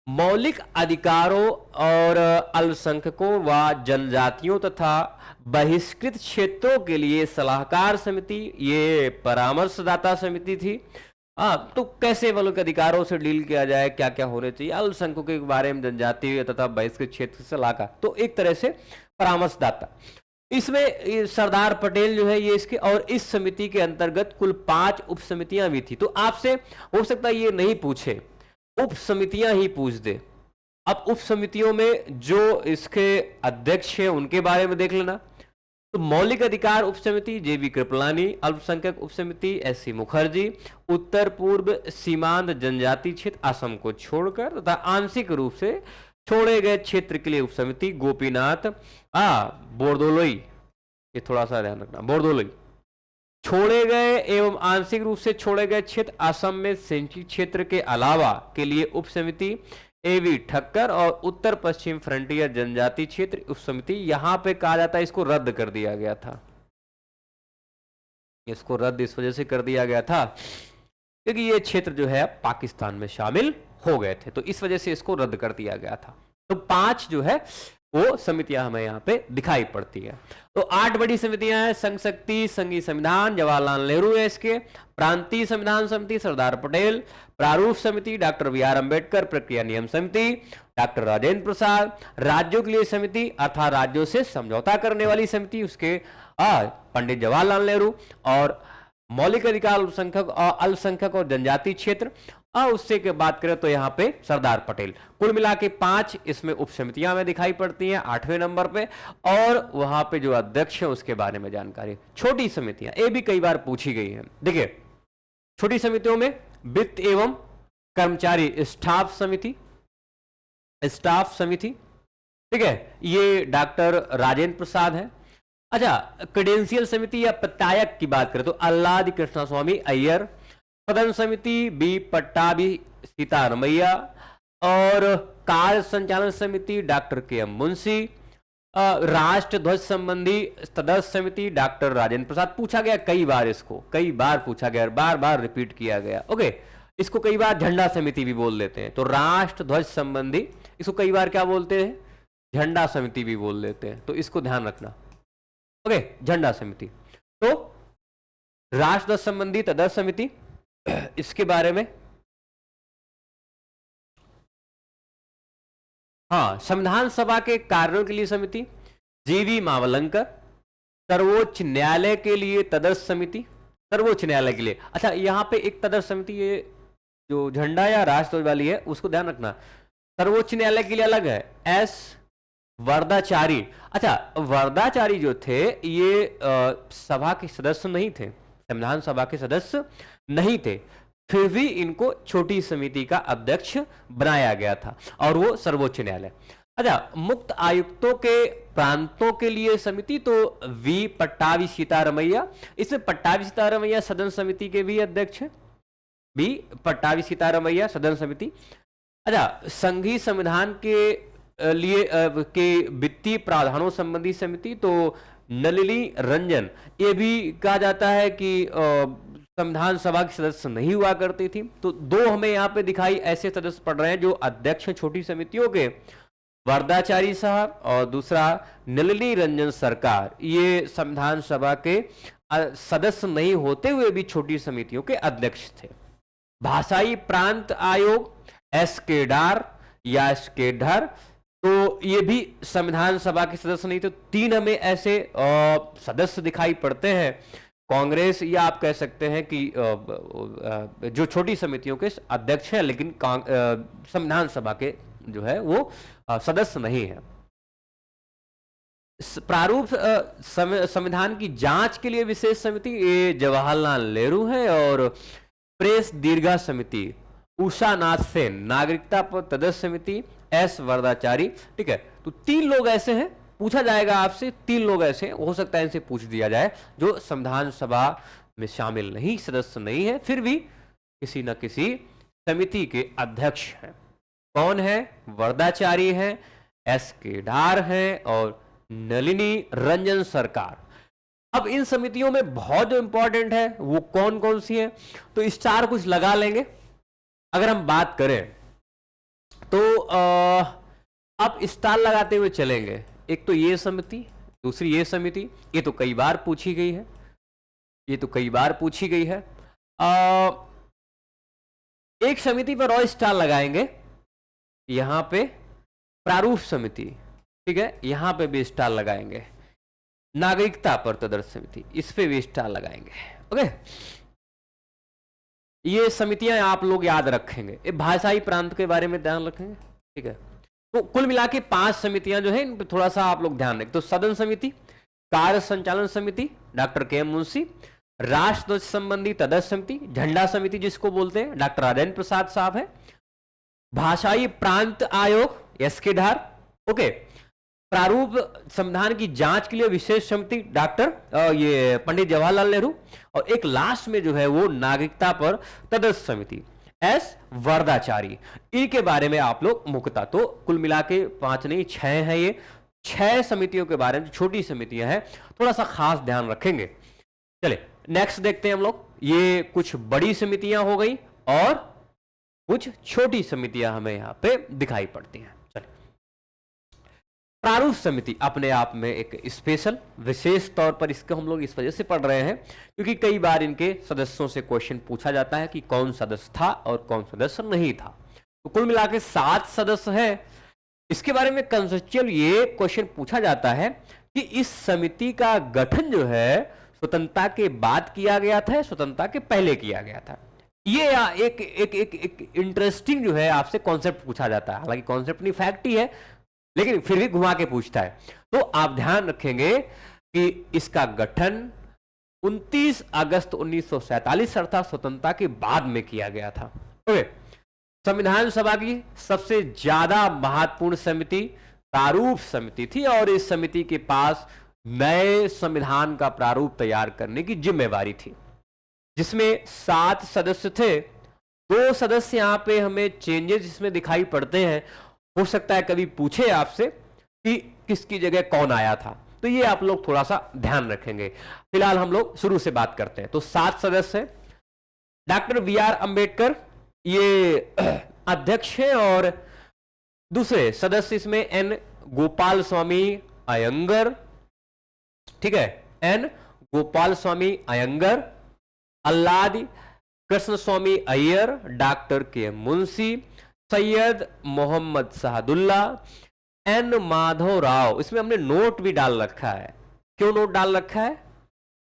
मौलिक अधिकारों और अल्पसंख्यकों व जनजातियों तथा बहिष्कृत क्षेत्रों के लिए सलाहकार समिति ये परामर्शदाता समिति थी। तो कैसे मौलिक अधिकारों से डील किया जाए, क्या क्या होने चाहिए, अल्पसंख्यकों के बारे में, जनजाति तथा बहिष्कृत क्षेत्र से सलाहकार, तो एक तरह से परामर्शदाता। इसमें सरदार पटेल जो है ये इसके, और इस समिति के अंतर्गत कुल 5 उप समितियां भी थी। तो आपसे हो सकता है ये नहीं पूछे, उप समितियां ही पूछ दे। अब उप समितियों में जो इसके अध्यक्ष हैं उनके बारे में देख लेना। तो मौलिक अधिकार उप समिति जेबी कृपलानी, अल्पसंख्यक उप समिति एस.सी. मुखर्जी, उत्तर पूर्व सीमांत जनजाति क्षेत्र असम को छोड़कर तथा आंशिक रूप से छोड़े गए क्षेत्र के लिए उप समिति गोपीनाथ बोरदोलोई, ये थोड़ा सा ध्यान रखना, बोरदोलोई। छोड़े गए एवं आंशिक रूप से छोड़े गए क्षेत्र असम में सेंची क्षेत्र के अलावा के लिए उप समिति ए.वी. ठक्कर और उत्तर पश्चिम फ्रंटियर जनजाति क्षेत्र उप समिति। यहां पे कहा जाता है इसको रद्द कर दिया गया था। इसको रद्द इस वजह से कर दिया गया था क्योंकि ये क्षेत्र जो है पाकिस्तान में शामिल हो गए थे, तो इस वजह से इसको रद्द कर दिया गया था। तो 5 जो है वो समितियां हमें यहाँ पे दिखाई पड़ती है। तो 8 बड़ी समितियां हैं, संघ शक्ति, संघीय संविधान जवाहरलाल नेहरू है इसके, प्रांतीय संविधान समिति सरदार पटेल, प्रारूप समिति डॉक्टर बी.आर. अंबेडकर, प्रक्रिया नियम समिति डॉक्टर राजेंद्र प्रसाद, राज्यों के लिए समिति अर्थात राज्यों से समझौता करने वाली समिति उसके पंडित जवाहरलाल नेहरू, और मौलिक अधिकार अल्पसंख्यक और जनजाति क्षेत्र उससे के बात करें तो यहाँ पे सरदार पटेल। कुल मिला के 5 इसमें उप समितियां में दिखाई पड़ती हैं 8वें नंबर पे, और वहां पे जो अध्यक्ष है उसके बारे में जानकारी। छोटी समितियां ये भी कई बार पूछी गई है। देखिए छोटी समितियों में वित्त एवं कर्मचारी स्टाफ समिति, ठीक है, ये डॉक्टर राजेंद्र प्रसाद है। अच्छा, क्रेडेंशियल समिति या प्रत्यायक की बात करें तो अल्लादी कृष्णा स्वामी अय्यर, सदन समिति बी पट्टाभी सीतारमैया, और कार्य संचालन समिति डॉक्टर के.एम. मुंशी, राष्ट्र ध्वज संबंधी सदस्य समिति डॉक्टर राजेंद्र प्रसाद। पूछा गया कई बार, इसको कई बार पूछा गया, बार बार रिपीट किया गया। ओके, इसको कई बार झंडा समिति भी बोल देते हैं। तो राष्ट्र ध्वज संबंधी, इसको कई बार क्या बोलते हैं, झंडा समिति भी बोल देते हैं। तो इसको ध्यान रखना। ओके, झंडा समिति। तो राष्ट्र ध्वज संबंधी सदस्य समिति, इसके बारे में हाँ, संविधान सभा के कार्यों के लिए समिति, जीवी मावलंकर, सर्वोच्च न्यायालय के लिए तदर्थ समिति, सर्वोच्च न्यायालय के लिए। अच्छा, यहाँ पे एक तदर्थ समिति, ये जो झंडा या राष्ट्रध्वज वाली है उसको ध्यान रखना, सर्वोच्च न्यायालय के लिए अलग है, एस वरदाचारी। अच्छा, वरदाचारी जो थे ये सभा के सदस्य नहीं थे, संविधान सभा के सदस्य नहीं थे, फिर भी इनको छोटी समिति का अध्यक्ष बनाया गया था और वो सर्वोच्च न्यायालय। अच्छा, मुक्त आयुक्तों के प्रांतों के लिए समिति, तो वी पट्टाभी सीतारमैया। इसमें पट्टाभी सीतारमैया सदन समिति के भी अध्यक्ष हैं, वी पट्टाभी सीतारमैया सदन समिति। अच्छा, संघीय संविधान के लिए के वित्तीय प्रावधानों संबंधी समिति, तो नलिनी रंजन, ये भी कहा जाता है कि संविधान सभा की सदस्य नहीं हुआ करती थी। तो दो हमें यहाँ पे दिखाई ऐसे सदस्य पढ़ रहे हैं जो अध्यक्ष हैं छोटी समितियों के, वरदाचारी साहब और दूसरा नलिनी रंजन सरकार। ये संविधान सभा के सदस्य नहीं होते हुए भी छोटी समितियों के अध्यक्ष थे। भाषाई प्रांत आयोग, एस केदार या एस केधर, तो ये भी संविधान सभा के सदस्य नहीं। तो तीन हमें ऐसे सदस्य दिखाई पड़ते हैं कांग्रेस, या आप कह सकते हैं कि जो छोटी समितियों के अध्यक्ष हैं लेकिन संविधान सभा के जो है वो सदस्य नहीं है। प्रारूप संविधान की जांच के लिए विशेष समिति, ये जवाहरलाल नेहरू है, और प्रेस दीर्घा समिति उषा नाथ सेन, नागरिकता पर तदस्य समिति एस वरदाचारी। ठीक है, तो तीन लोग ऐसे हैं, पूछा जाएगा आपसे, तीन लोग ऐसे हो सकता है इनसे पूछ दिया जाए जो संविधान सभा में शामिल नहीं, सदस्य नहीं है, फिर भी किसी न किसी समिति के अध्यक्ष हैं। कौन है? वरदाचारी हैं, एस केदार हैं और नलिनी रंजन सरकार। अब इन समितियों में बहुत जो इंपॉर्टेंट है वो कौन कौन सी है, तो स्टार कुछ लगा लेंगे। अगर हम बात करें तो अब स्टार लगाते हुए चलेंगे। एक तो ये समिति, दूसरी ये समिति, ये तो कई बार पूछी गई है, ये तो कई बार पूछी गई है। एक समिति पर और स्टार लगाएंगे, यहां पे प्रारूप समिति, ठीक है, यहां पे भी स्टार लगाएंगे। नागरिकता पर तदर्थ समिति, इस पे भी स्टार लगाएंगे। ओके, ये समितियां आप लोग याद रखेंगे। भाषाई प्रांत के बारे में ध्यान रखेंगे, ठीक है। तो कुल मिला के 5 समितियां जो है इन पर थोड़ा सा आप लोग ध्यान रखें। तो सदन समिति, कार्य संचालन समिति डॉक्टर के मुंशी, राष्ट्र ध्वज संबंधी तदस्य समिति, झंडा समिति जिसको बोलते हैं डॉक्टर राजेंद्र प्रसाद साहब है, भाषाई प्रांत आयोग एस केदार, ओके, प्रारूप संविधान की जांच के लिए विशेष समिति डॉक्टर ये पंडित जवाहरलाल नेहरू, और एक लास्ट में जो है वो नागरिकता पर तदस्य समिति एस वरदाचारी। इनके बारे में आप लोग मुख्यतः, तो कुल मिला के 5 नहीं 6 है, ये 6 समितियों के बारे में, छोटी समितियां हैं, थोड़ा सा खास ध्यान रखेंगे। चले नेक्स्ट देखते हैं हम लोग। ये कुछ बड़ी समितियां हो गई और कुछ छोटी समितियां हमें यहां पे दिखाई पड़ती हैं। चले, प्रारूप समिति अपने आप में एक स्पेशल विशेष तौर पर इसको हम लोग इस वजह से पढ़ रहे हैं क्योंकि कई बार इनके सदस्यों से क्वेश्चन पूछा जाता है कि कौन सदस्य था और कौन सदस्य नहीं था। तो कुल मिला के 7 सदस्य हैं। इसके बारे में कंसेप्चुअल ये क्वेश्चन पूछा जाता है कि इस समिति का गठन जो है स्वतंत्रता के बाद किया गया था, स्वतंत्रता के पहले किया गया था। ये एक इंटरेस्टिंग जो है आपसे कॉन्सेप्ट पूछा जाता है, हालांकि कॉन्सेप्ट नहीं फैक्ट ही है लेकिन फिर भी घुमा के पूछता है। तो आप ध्यान रखेंगे कि इसका गठन 29 अगस्त 1947 अर्थात स्वतंत्रता के बाद में किया गया था। ओके, संविधान सभा की सबसे ज्यादा महत्वपूर्ण समिति प्रारूप समिति थी और इस समिति के पास नए संविधान का प्रारूप तैयार करने की जिम्मेवारी थी, जिसमें 7 सदस्य थे। 2 सदस्य यहाँ पे हमें चेंजेस इसमें दिखाई पड़ते हैं। हो सकता है कभी पूछे आपसे कि किसकी जगह कौन आया था, तो ये आप लोग थोड़ा सा ध्यान रखेंगे। फिलहाल हम लोग शुरू से बात करते हैं। तो 7 सदस्य हैं। डॉक्टर बी आर अंबेडकर ये अध्यक्ष हैं, और दूसरे सदस्य इसमें एन गोपाल स्वामी अयंगर, ठीक है, एन गोपाल स्वामी अयंगर, अल्लादी कृष्ण स्वामी अय्यर, डॉक्टर के मुंशी, सैयद मोहम्मद साहदुल्ला, एन माधव राव। इसमें हमने नोट भी डाल रखा है। क्यों नोट डाल रखा है?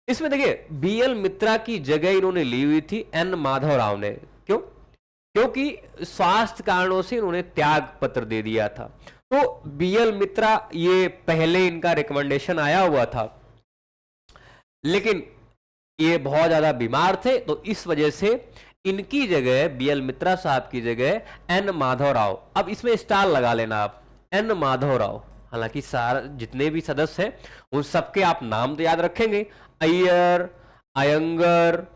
इसमें देखिए बीएल मित्रा की जगह इन्होंने ली हुई थी एन माधव राव ने। क्यों? क्योंकि स्वास्थ्य कारणों से इन्होंने त्याग पत्र दे दिया था। तो बीएल मित्रा ये पहले इनका रिकमेंडेशन आया हुआ था, लेकिन ये बहुत ज्यादा बीमार थे, तो इस वजह से इनकी जगह बीएल मित्रा साहब की जगह एन माधव राव। अब इसमें स्टार लगा लेना आप, एन माधव राव। हालांकि सारा जितने भी सदस्य हैं उन सबके आप नाम तो याद रखेंगे, अय्यर, अयंगर,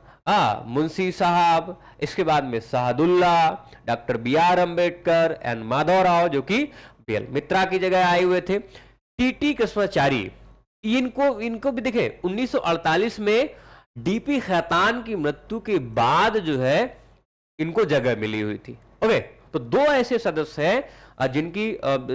मुंशी साहब, इसके बाद में Saadulla, doctor B R Ambedkar, N Madhav Rao जो कि बीएल मित्रा की जगह आए हुए थे। टीटी कृष्णाचारी, इनको भी देखे 1948 में डीपी खैतान की मृत्यु के बाद जो है इनको जगह मिली हुई थी। ओके, तो 2 ऐसे सदस्य हैं जिनकी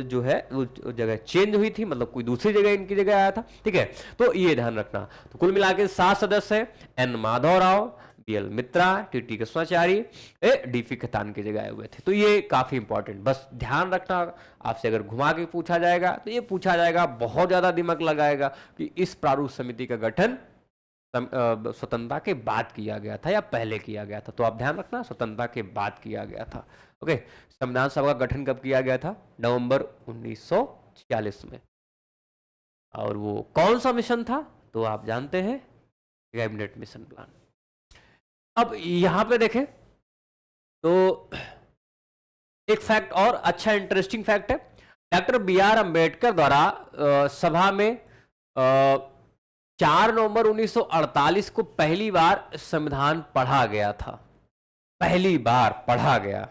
जो है वो जगह चेंज हुई थी, मतलब कोई दूसरी जगह इनकी जगह आया था। ठीक है, तो ये ध्यान रखना। तो कुल मिलाकर 7 सदस्य हैं, एन माधव राव, बीएल मित्रा, टीटी कृष्णाचारी, डीपी खैतान की जगह आए हुए थे। तो ये काफी इंपॉर्टेंट, बस ध्यान रखना। आपसे अगर घुमा के पूछा जाएगा तो ये पूछा जाएगा, बहुत ज्यादा दिमाग लगाएगा कि इस प्रारूप समिति का गठन स्वतंत्रता के बाद किया गया था या पहले किया गया था। तो आप ध्यान रखना, स्वतंत्रता के बाद किया गया था। ओके, संविधान सभा का गठन कब किया गया था? नवंबर 1946 में। और वो कौन सा मिशन था? तो आप जानते हैं, कैबिनेट मिशन प्लान। अब यहां पे देखें तो एक फैक्ट और अच्छा इंटरेस्टिंग फैक्ट है। डॉक्टर बी आर अंबेडकर द्वारा सभा में 4 नवंबर 1948 को पहली बार संविधान पढ़ा गया था। पहली बार पढ़ा गया,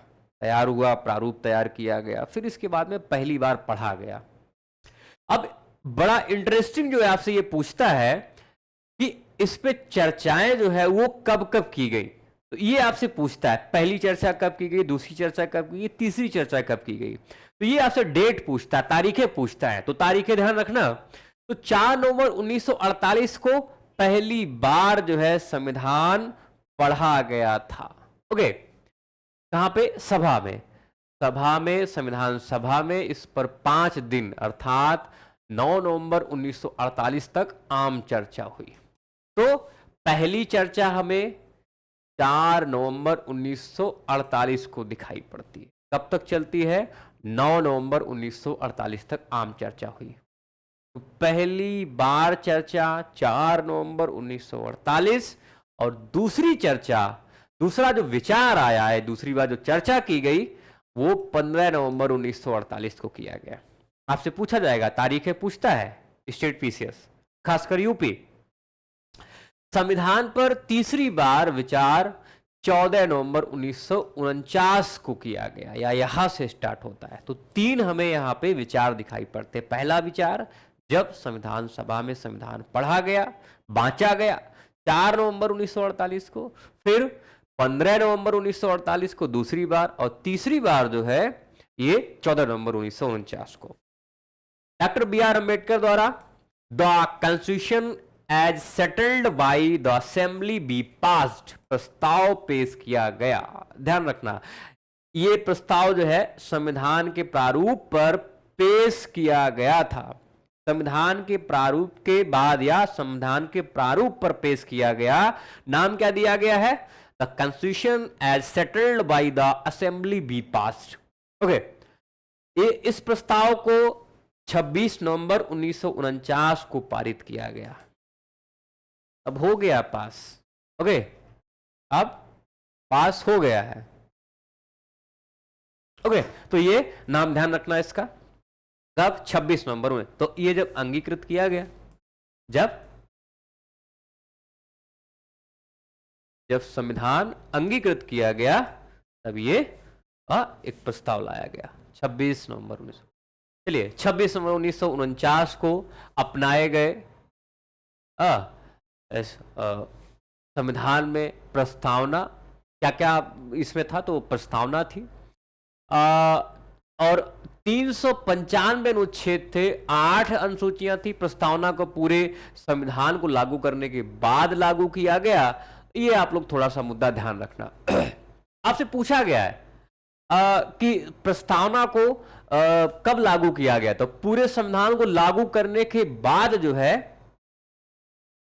तैयार हुआ, प्रारूप तैयार किया गया, फिर इसके बाद में पहली बार पढ़ा गया। अब बड़ा इंटरेस्टिंग जो है आपसे ये पूछता है कि इस पे चर्चाएं जो है वो कब कब की गई। तो ये आपसे पूछता है, पहली चर्चा कब की गई, दूसरी चर्चा कब की गई, तीसरी चर्चा कब की गई। तो ये आपसे डेट पूछता है, तारीखें पूछता है। तो तारीखें ध्यान रखना। तो 4 नवंबर 1948 को पहली बार जो है संविधान पढ़ा गया था। ओके, कहां पे? सभा में। सभा में, संविधान सभा में इस पर 5 दिन अर्थात 9 नवंबर 1948 तक आम चर्चा हुई। तो पहली चर्चा हमें 4 नवंबर 1948 को दिखाई पड़ती है। कब तक चलती है? 9 नवंबर 1948 तक आम चर्चा हुई। तो पहली बार चर्चा 4 नवंबर 1948, और दूसरी चर्चा, दूसरा जो विचार आया है, दूसरी बार जो चर्चा की गई वो 15 नवंबर 1948 को किया गया। आपसे पूछा जाएगा, तारीखें पूछता है स्टेट पीसीएस, खासकर यूपी। संविधान पर तीसरी बार विचार 14 नवंबर 1949 को किया गया, या यहां से स्टार्ट होता है। तो 3 हमें यहां पे विचार दिखाई पड़ते। पहला विचार जब संविधान सभा में संविधान पढ़ा गया, बांचा गया 4 नवंबर 1948 को, फिर 15 नवंबर 1948 को दूसरी बार, और तीसरी बार जो है ये 14 नवंबर 1949 को। डॉक्टर बी आर अंबेडकर द्वारा the constitution as settled by the assembly be passed प्रस्ताव पेश किया गया। ध्यान रखना, ये प्रस्ताव जो है संविधान के प्रारूप पर पेश किया गया था। संविधान के प्रारूप के बाद या संविधान के प्रारूप पर पेश किया गया। नाम क्या दिया गया है? The constitution as settled by the assembly be passed. Okay, ये इस प्रस्ताव को 26 नवंबर 1949 को पारित किया गया। अब हो गया पास। ओके, अब पास हो गया है। ओके, तो ये नाम ध्यान रखना इसका। कब? 26 नवंबर में। तो ये जब अंगीकृत किया गया, जब संविधान अंगीकृत किया गया, तब ये एक प्रस्ताव लाया गया 26 नवंबर 19। चलिए 26 नवंबर 1949 को अपनाए गए इस संविधान में प्रस्तावना, क्या क्या इसमें था, तो प्रस्तावना थी और 395 अनुच्छेद थे, 8 अनुसूचियां थी। प्रस्तावना को पूरे संविधान को लागू करने के बाद लागू किया गया। ये आप लोग थोड़ा सा मुद्दा ध्यान रखना। आपसे पूछा गया है कि प्रस्तावना को कब लागू किया गया, तो पूरे संविधान को लागू करने के बाद जो है,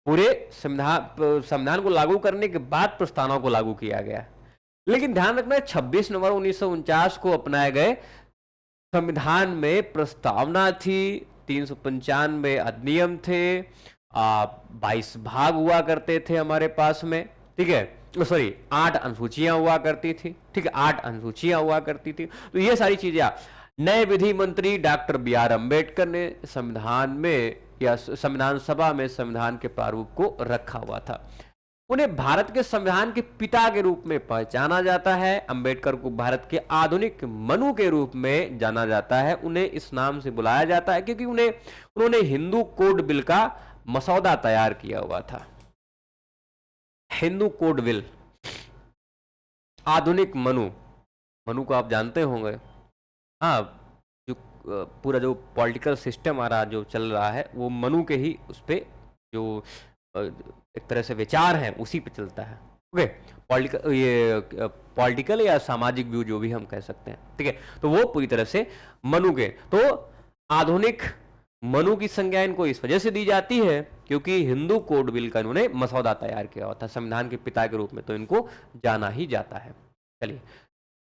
पूरे संविधान को लागू करने के बाद प्रस्तावना को लागू किया गया। लेकिन ध्यान रखना है 26 नवंबर 1949 को अपनाए गए संविधान में प्रस्तावना थी, 395 अधिनियम थे, 22 भाग हुआ करते थे हमारे पास में, ठीक है, सॉरी 8 अनुसूचियां हुआ करती थी, ठीक है, 8 अनुसूचियां हुआ करती थी। तो ये सारी चीजें नए विधि मंत्री डॉक्टर बी.आर. अम्बेडकर ने संविधान में या संविधान सभा में संविधान के प्रारूप को रखा हुआ था। उन्हें भारत के संविधान के पिता के रूप में पहचाना जाता है। अंबेडकर को भारत के आधुनिक मनु के रूप में जाना जाता है। उन्हें इस नाम से बुलाया जाता है क्योंकि उन्होंने हिंदू कोड बिल का मसौदा तैयार किया हुआ था। हिंदू कोड बिल, आधुनिक मनु को आप जानते होंगे, हाँ, जो पूरा जो पॉलिटिकल सिस्टम हमारा जो चल रहा है वो मनु के ही उस पे जो एक तरह से विचार हैं उसी पे चलता है। ओके, पॉलिटिकल या सामाजिक व्यू जो भी हम कह सकते हैं, ठीक है, तो वो पूरी तरह से मनु के। तो आधुनिक मनु की संज्ञा इनको इस वजह से दी जाती है क्योंकि हिंदू कोड बिल का इन्होंने मसौदा तैयार किया हुआ था, संविधान के पिता के रूप में तो इनको जाना ही जाता है। चलिए,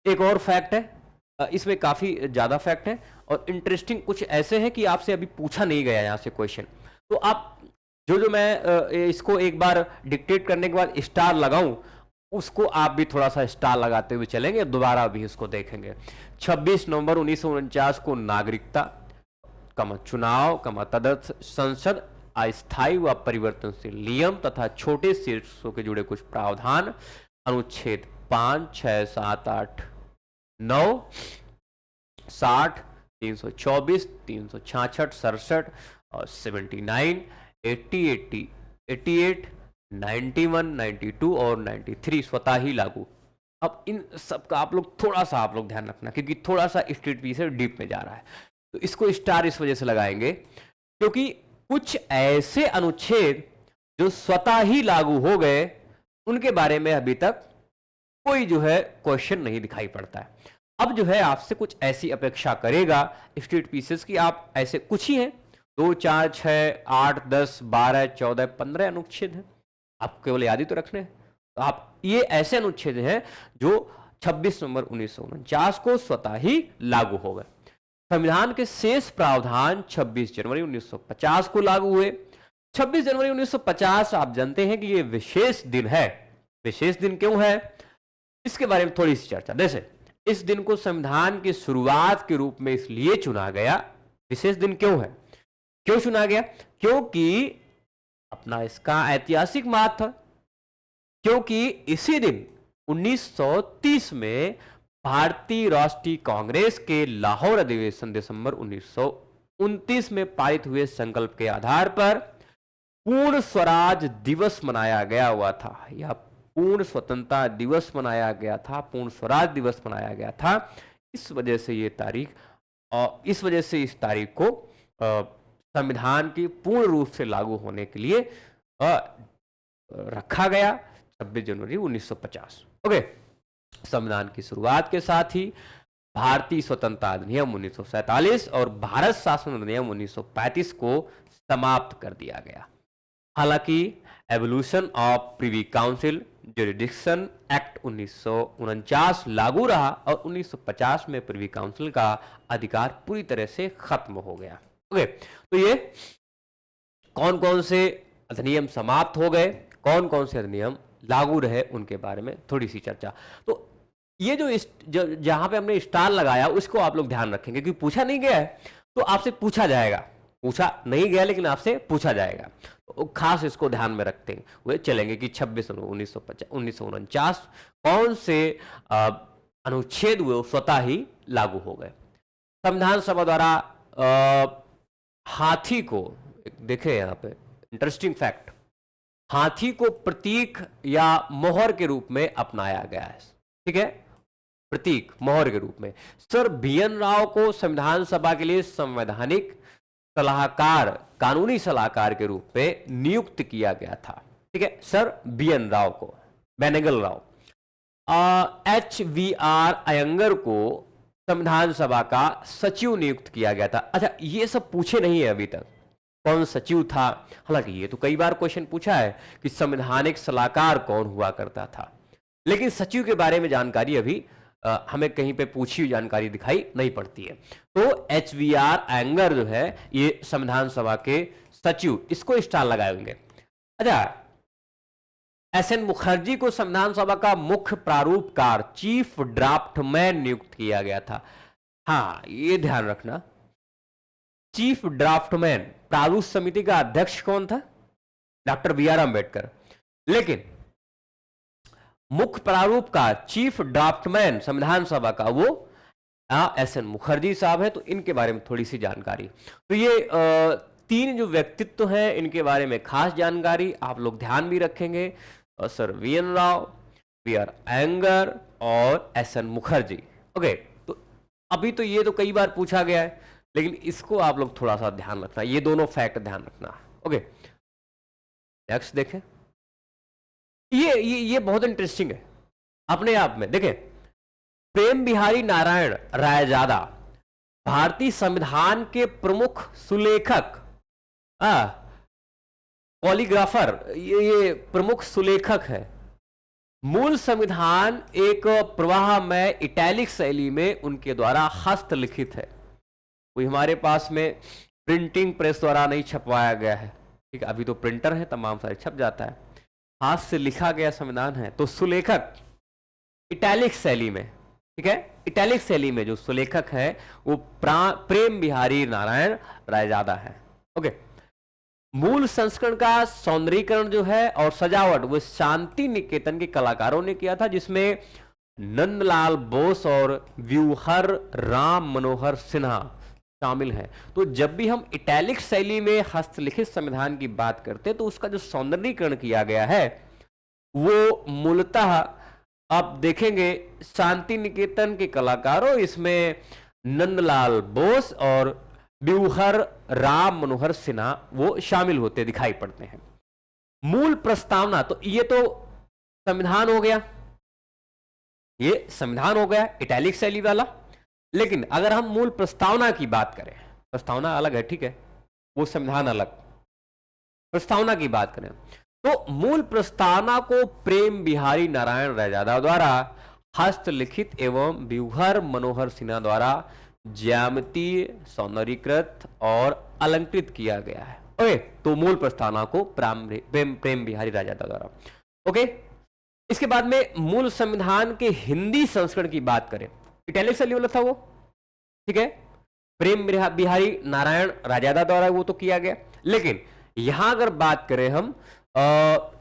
एक और फैक्ट है, इसमें काफी ज्यादा फैक्ट है और इंटरेस्टिंग कुछ ऐसे हैं कि आपसे अभी पूछा नहीं गया यहाँ से क्वेश्चन, तो आप जो मैं इसको एक बार डिक्टेट करने के बाद स्टार लगाऊं, उसको आप भी थोड़ा सा स्टार लगाते हुए चलेंगे, दोबारा भी इसको देखेंगे। 26 नवंबर 1949 को नागरिकता, चुनाव, तदर्थ संसद, अस्थायी व परिवर्तनशील नियम तथा छोटे शीर्षों के जुड़े कुछ प्रावधान, अनुच्छेद 5, 6, 7, 8, 9, 60, 324, 366, 67 और 79, 80, 88, 91, 92 और 93 स्वतः ही लागू। अब इन सब का आप लोग थोड़ा सा ध्यान रखना क्योंकि थोड़ा सा स्ट्रीट पी से डीप में जा रहा है, तो इसको स्टार इस वजह से लगाएंगे क्योंकि कुछ ऐसे अनुच्छेद जो स्वतः ही लागू हो गए उनके बारे में अभी तक कोई जो है क्वेश्चन नहीं दिखाई पड़ता है। अब जो है आपसे कुछ ऐसी अपेक्षा करेगा स्ट्रीट पीसेस की, आप ऐसे कुछ ही हैं, 2, 4, 6, 8, 10, 12, 14, 15 अनुच्छेद हैं, आप केवल याद ही तो रखने हैं। तो आप ये ऐसे अनुच्छेद हैं जो 26 नवंबर 1949 को स्वतः ही लागू हो गए। संविधान के शेष प्रावधान 26 जनवरी 1950 को लागू हुए। 26 जनवरी 1950 आप जानते हैं कि ये विशेष दिन है। विशेष दिन क्यों है, इसके बारे में थोड़ी सी चर्चा। जैसे इस दिन को संविधान की शुरुआत के रूप में इसलिए चुना गया, विशेष दिन क्यों है, क्यों चुना गया, क्योंकि अपना इसका ऐतिहासिक महत्व था, क्योंकि इसी दिन 1930 में भारतीय राष्ट्रीय कांग्रेस के लाहौर अधिवेशन दिसंबर 1929 में पारित हुए संकल्प के आधार पर पूर्ण स्वराज दिवस मनाया गया हुआ था, या पूर्ण स्वतंत्रता दिवस मनाया गया था, पूर्ण स्वराज दिवस मनाया गया था। इस वजह से ये तारीख, और इस वजह से इस तारीख को संविधान की पूर्ण रूप से लागू होने के लिए रखा गया 26 जनवरी 1950। ओके, संविधान की शुरुआत के साथ ही भारतीय स्वतंत्रता अधिनियम 1947 और भारत शासन अधिनियम 1935 को समाप्त कर दिया गया। हालांकि evolution of privy council jurisdiction act 1949 लागू रहा और 1950 में प्रिवी काउंसिल का अधिकार पूरी तरह से खत्म हो गया। ओके, तो ये कौन कौन से अधिनियम समाप्त हो गए, कौन कौन से अधिनियम लागू रहे, उनके बारे में थोड़ी सी चर्चा। तो ये जो जहां पे हमने स्टार लगाया उसको आप लोग ध्यान रखेंगे क्योंकि पूछा नहीं गया है तो आपसे पूछा जाएगा, पूछा नहीं गया लेकिन आपसे पूछा जाएगा, तो खास इसको ध्यान में रखते हुए चलेंगे कि 26 1949 कौन से अनुच्छेद वो स्वतः ही लागू हो गए। संविधान सभा द्वारा हाथी को, देखें यहाँ पे इंटरेस्टिंग फैक्ट, हाथी को प्रतीक या मोहर के रूप में अपनाया गया है। ठीक है, प्रतीक मोहर के रूप में। सर बीएन राव को संविधान सभा के लिए संवैधानिक सलाहकार, कानूनी सलाहकार के रूप में नियुक्त किया गया था। ठीक है, सर बीएन राव को, बेनेगल राव। HVR अयंगर को संविधान सभा का सचिव नियुक्त किया गया था। अच्छा, ये सब पूछे नहीं है अभी तक कौन सचिव था, हालांकि ये तो कई बार क्वेश्चन पूछा है कि संवैधानिक सलाहकार कौन हुआ करता था, लेकिन सचिव के बारे में जानकारी अभी हमें कहीं पे पूछी हुई जानकारी दिखाई नहीं पड़ती है। तो HVR अयंगर जो है ये संविधान सभा के सचिव, इसको स्टार लगाए होंगे। अच्छा, SN मुखर्जी को संविधान सभा का मुख्य प्रारूपकार, चीफ ड्राफ्टमैन नियुक्त किया गया था। हाँ, ये ध्यान रखना, चीफ ड्राफ्टमैन, प्रारूप समिति का अध्यक्ष कौन था? Doctor BR Ambedkar. लेकिन मुख्य प्रारूप का चीफ ड्राफ्टमैन संविधान सभा का वो SN मुखर्जी साहब है। तो इनके बारे में थोड़ी सी जानकारी, तो ये तीन जो व्यक्तित्व हैं इनके बारे में खास जानकारी आप लोग ध्यान भी रखेंगे। Sir VN Rao, BR Ayyangar और SN मुखर्जी। ओके, तो अभी तो ये तो कई बार पूछा गया है, लेकिन इसको आप लोग थोड़ा सा ध्यान रखना, ये दोनों फैक्ट ध्यान रखना। ओके, नेक्स्ट देखें, ये बहुत इंटरेस्टिंग है अपने आप में। देखें, प्रेम बिहारी नारायण रायजादा भारतीय संविधान के प्रमुख सुलेखक, पॉलीग्राफर, ये प्रमुख सुलेखक है। मूल संविधान एक प्रवाह में इटैलिक शैली में उनके द्वारा हस्तलिखित है। कोई हमारे पास में प्रिंटिंग प्रेस द्वारा नहीं छपवाया गया है। ठीक है, अभी तो प्रिंटर है, तमाम सारे छप जाता है, हाथ से लिखा गया संविधान है। तो सुलेखक इटैलिक शैली में, ठीक है, इटैलिक शैली में जो सुलेखक है वो प्रेम बिहारी नारायण रायजादा है। ओके, मूल संस्करण का सौंदर्यीकरण जो है और सजावट वो शांति निकेतन के कलाकारों ने किया था, जिसमें नंदलाल बोस और व्यूहर राम मनोहर सिन्हा शामिल है। तो जब भी हम इटैलिक शैली में हस्तलिखित संविधान की बात करते हैं तो उसका जो सौंदर्यीकरण किया गया है वो मूलतः आप देखेंगे शांति निकेतन के कलाकारों, इसमें नंदलाल बोस और व्यूहर राम मनोहर सिन्हा वो शामिल होते दिखाई पड़ते हैं। मूल प्रस्तावना, तो ये तो संविधान हो गया, ये संविधान हो गया इटैलिक शैली वाला। लेकिन अगर हम मूल प्रस्तावना की बात करें, प्रस्तावना अलग है, ठीक है, वो संविधान अलग, प्रस्तावना की बात करें तो मूल प्रस्तावना को प्रेम बिहारी नारायण रायजादा द्वारा हस्तलिखित एवं व्यूहर मनोहर सिन्हा द्वारा ज्यामितीय सौंदर्यीकृत और अलंकृत किया गया है। ओके, तो मूल प्रस्तावना को प्रेम बिहारी रायजादा द्वारा। ओके, इसके बाद में मूल संविधान के हिंदी संस्करण की बात करें, इटैलिक शैली वाला था वो, ठीक है, प्रेम बिहारी नारायण रायजादा द्वारा वो तो किया गया। लेकिन यहां अगर बात करें हम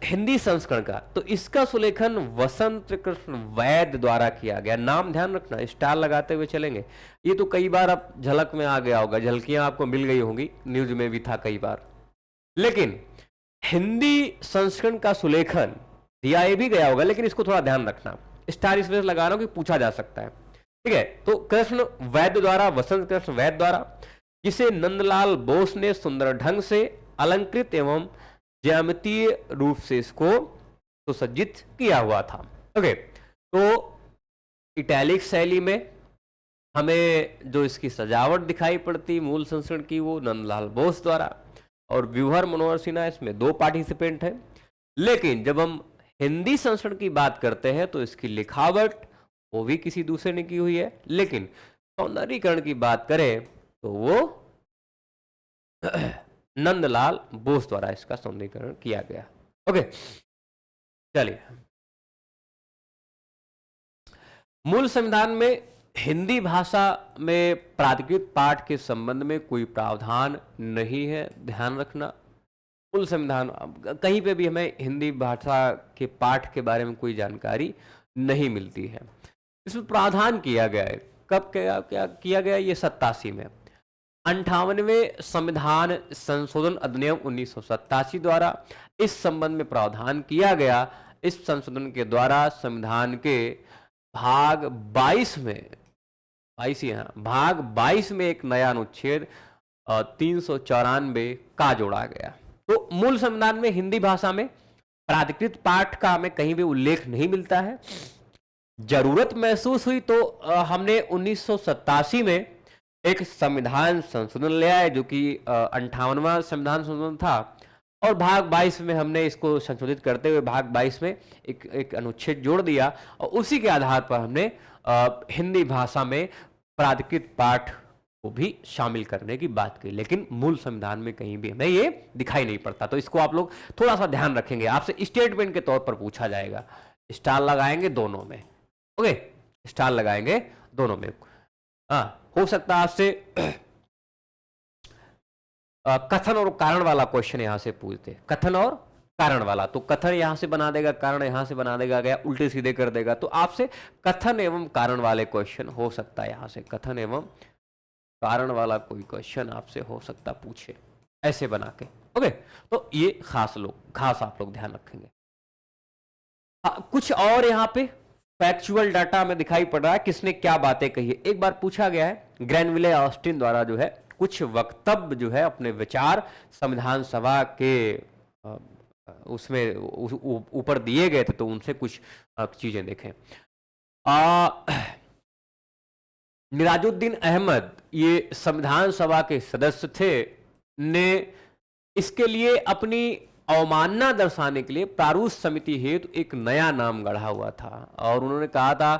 हिंदी संस्करण का, तो इसका सुलेखन वसंत कृष्ण वैद्य द्वारा किया गया। नाम ध्यान रखना, स्टार लगाते हुए चलेंगे, ये तो कई बार अब झलक में आ गया होगा, झलकियां आपको मिल गई होंगी, न्यूज में भी था कई बार। लेकिन हिंदी संस्करण का सुलेखन दिया ये भी गया होगा, लेकिन इसको थोड़ा ध्यान रखना, स्टार इस वजह से लगा रहा हूं कि पूछा जा सकता है। ठीक है, तो कृष्ण वैद्य द्वारा, वसंत कृष्ण वैद्य द्वारा, जिसे नंदलाल बोस ने सुंदर ढंग से अलंकृत एवं ज्यामितीय रूप से इसको सुसज्जित किया हुआ था। ओके, तो इटैलिक शैली में हमें जो इसकी सजावट दिखाई पड़ती मूल संस्करण की वो नंदलाल बोस द्वारा, और व्यूहर मनोहर सिन्हा, इसमें 2 पार्टिसिपेंट हैं। लेकिन जब हम हिंदी संस्करण की बात करते हैं तो इसकी लिखावट वो भी किसी दूसरे ने की हुई है। लेकिन सौंदर्यीकरण की बात करें तो वो नंदलाल बोस द्वारा इसका सौंदर्यीकरण किया गया। ओके, चलिए, मूल संविधान में हिंदी भाषा में प्राधिकृत पाठ के संबंध में कोई प्रावधान नहीं है, ध्यान रखना। मूल संविधान कहीं पे भी हमें हिंदी भाषा के पाठ के बारे में कोई जानकारी नहीं मिलती है। इसमें प्रावधान किया गया है, कब क्या किया गया, ये 87 में। 58वें संविधान संशोधन अधिनियम 1987 द्वारा इस संबंध में प्रावधान किया गया। इस संशोधन के द्वारा संविधान के भाग 22 में 22 यहाँ भाग 22 में एक नया अनुच्छेद 394 का जोड़ा गया। तो मूल संविधान में हिंदी भाषा में प्राधिकृत पाठ का हमें कहीं भी उल्लेख नहीं मिलता है। जरूरत महसूस हुई तो हमने 1987 में एक संविधान संशोधन लिया है, जो कि 58वां संविधान संशोधन था, और भाग 22 में हमने इसको संशोधित करते हुए भाग 22 में एक अनुच्छेद जोड़ दिया, और उसी के आधार पर हमने हिंदी भाषा में प्राधिकृत पाठ को भी शामिल करने की बात की। लेकिन मूल संविधान में कहीं भी हमें ये दिखाई नहीं पड़ता। तो इसको आप लोग थोड़ा सा ध्यान रखेंगे, आपसे स्टेटमेंट के तौर पर पूछा जाएगा। स्टार लगाएंगे दोनों में, ओके, स्टार लगाएंगे दोनों में। हो सकता है आपसे कथन और कारण वाला क्वेश्चन यहां से पूछते, कथन और कारण वाला। तो कथन यहां से बना देगा, कारण यहां से बना देगा, गया उल्टे सीधे कर देगा। तो आपसे कथन एवं कारण वाले क्वेश्चन हो सकता है, यहां से कथन एवं कारण वाला कोई क्वेश्चन आपसे हो सकता पूछे ऐसे बना के, ओके। तो ये खास आप लोग ध्यान रखेंगे। कुछ और यहाँ पे फैक्चुअल डाटा में दिखाई पड़ रहा है, किसने क्या बातें कही है। एक बार पूछा गया है ग्रैनविले ऑस्टिन द्वारा जो है कुछ वक्तव्य जो है अपने विचार संविधान सभा के उसमें ऊपर दिए गए थे, तो उनसे कुछ चीजें देखें। निराजुद्दीन अहमद ये संविधान सभा के सदस्य थे, ने इसके लिए अपनी अवमानना दर्शाने के लिए प्रारूप समिति हेतु एक नया नाम गढ़ा हुआ था, और उन्होंने कहा था